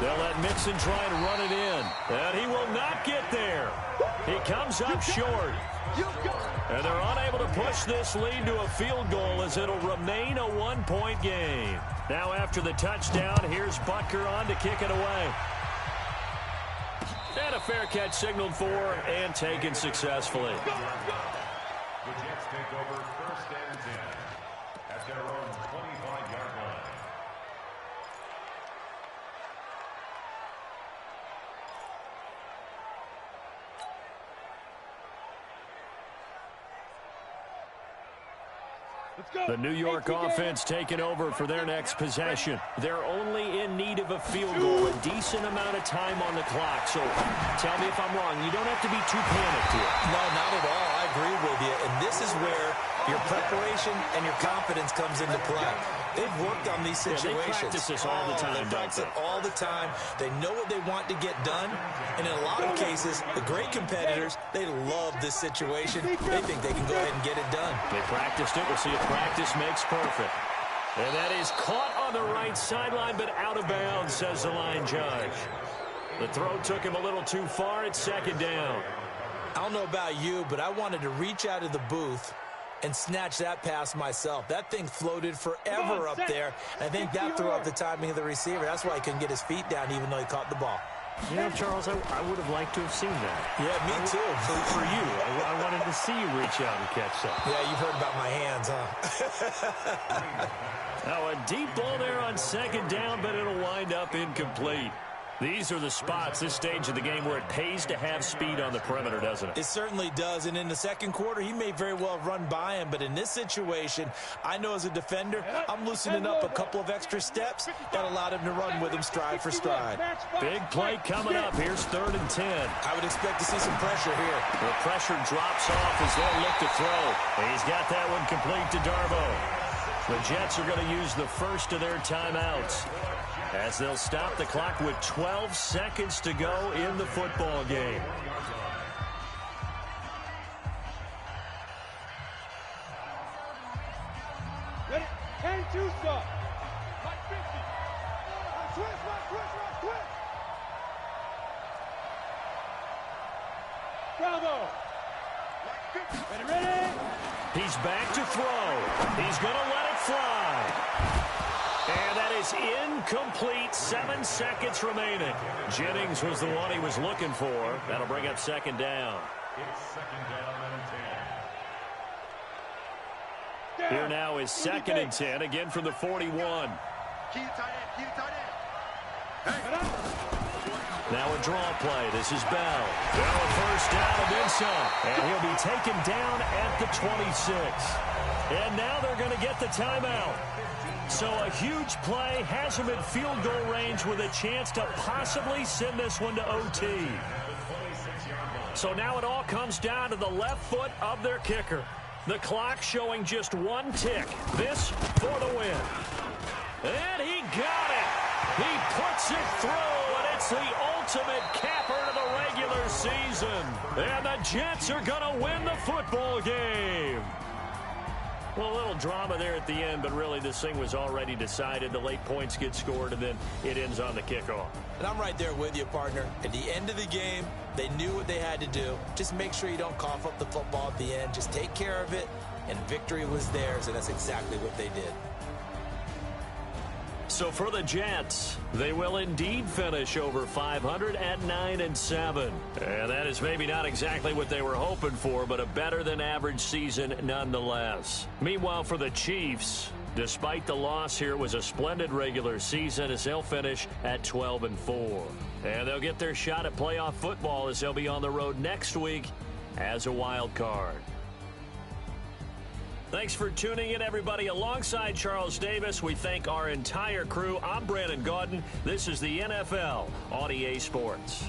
They'll let Mixon try and run it in, and he will not get there. He comes up short. And they're unable to push this lead to a field goal as it'll remain a 1-point game. Now after the touchdown, here's Butker on to kick it away. And a fair catch signaled for and taken successfully. The Jets take over 1st and 10 at their own 25-yard line. The New York offense taking over for their next possession. They're only in need of a field goal, a decent amount of time on the clock. So tell me if I'm wrong. You don't have to be too panicked here. No, not at all. I agree with you. And this is where your preparation and your confidence comes into play. They've worked on these situations. They practice this all the time, They practice it all the time. They know what they want to get done. And in a lot of cases, the great competitors, they love this situation. They think they can go ahead and get it done. They practiced it. We'll see if practice makes perfect. And that is caught on the right sideline, but out of bounds, says the line judge. The throw took him a little too far. It's second down. I don't know about you, but I wanted to reach out of the booth and snatch that pass myself. That thing floated forever up there. And I think that threw off the timing of the receiver. That's why he couldn't get his feet down even though he caught the ball. You know, Charles, I would have liked to have seen that. Yeah, me too. For you, I wanted to see you reach out and catch something. Yeah, you've heard about my hands, huh? Now a deep ball there on second down, but it'll wind up incomplete. These are the spots, this stage of the game, where it pays to have speed on the perimeter, doesn't it? It certainly does, and in the second quarter, he may very well run by him, but in this situation, I know as a defender, I'm loosening up a couple of extra steps that allowed him to run with him stride for stride. Big play coming up. Here's 3rd and 10. I would expect to see some pressure here. The pressure drops off as they'll look to throw. He's got that one complete to Darbo. The Jets are going to use the first of their timeouts, as they'll stop the clock with 12 seconds to go in the football game. Ready? 10-2 stop. Mike 50. Twist. Bravo. Ready? He's back to throw. He's going to let it fly. And that is incomplete. 7 seconds remaining. Jennings was the one he was looking for. That'll bring up second down. It's second down and 10. Here now is 2nd and 10, again from the 41. Keep it tight end. Now a draw play. This is Bell. Now a first down and then some. And he'll be taken down at the 26. And now they're going to get the timeout. So a huge play has him in field goal range with a chance to possibly send this one to OT. So now it all comes down to the left foot of their kicker. The clock showing just 1 tick. This for the win. And he got it. He puts it through, and it's the ultimate capper to the regular season. And the Jets are going to win the football game. Well, a little drama there at the end, but really this thing was already decided. The late points get scored, and then it ends on the kickoff. And I'm right there with you, partner. At the end of the game, they knew what they had to do. Just make sure you don't cough up the football at the end. Just take care of it, and victory was theirs, and that's exactly what they did. So for the Jets, they will indeed finish over 500 at 9-7. And that is maybe not exactly what they were hoping for, but a better than average season nonetheless. Meanwhile, for the Chiefs, despite the loss here, it was a splendid regular season as they'll finish at 12-4. And they'll get their shot at playoff football as they'll be on the road next week as a wild card. Thanks for tuning in, everybody. Alongside Charles Davis, we thank our entire crew. I'm Brandon Gaudin. This is the NFL on EA Sports.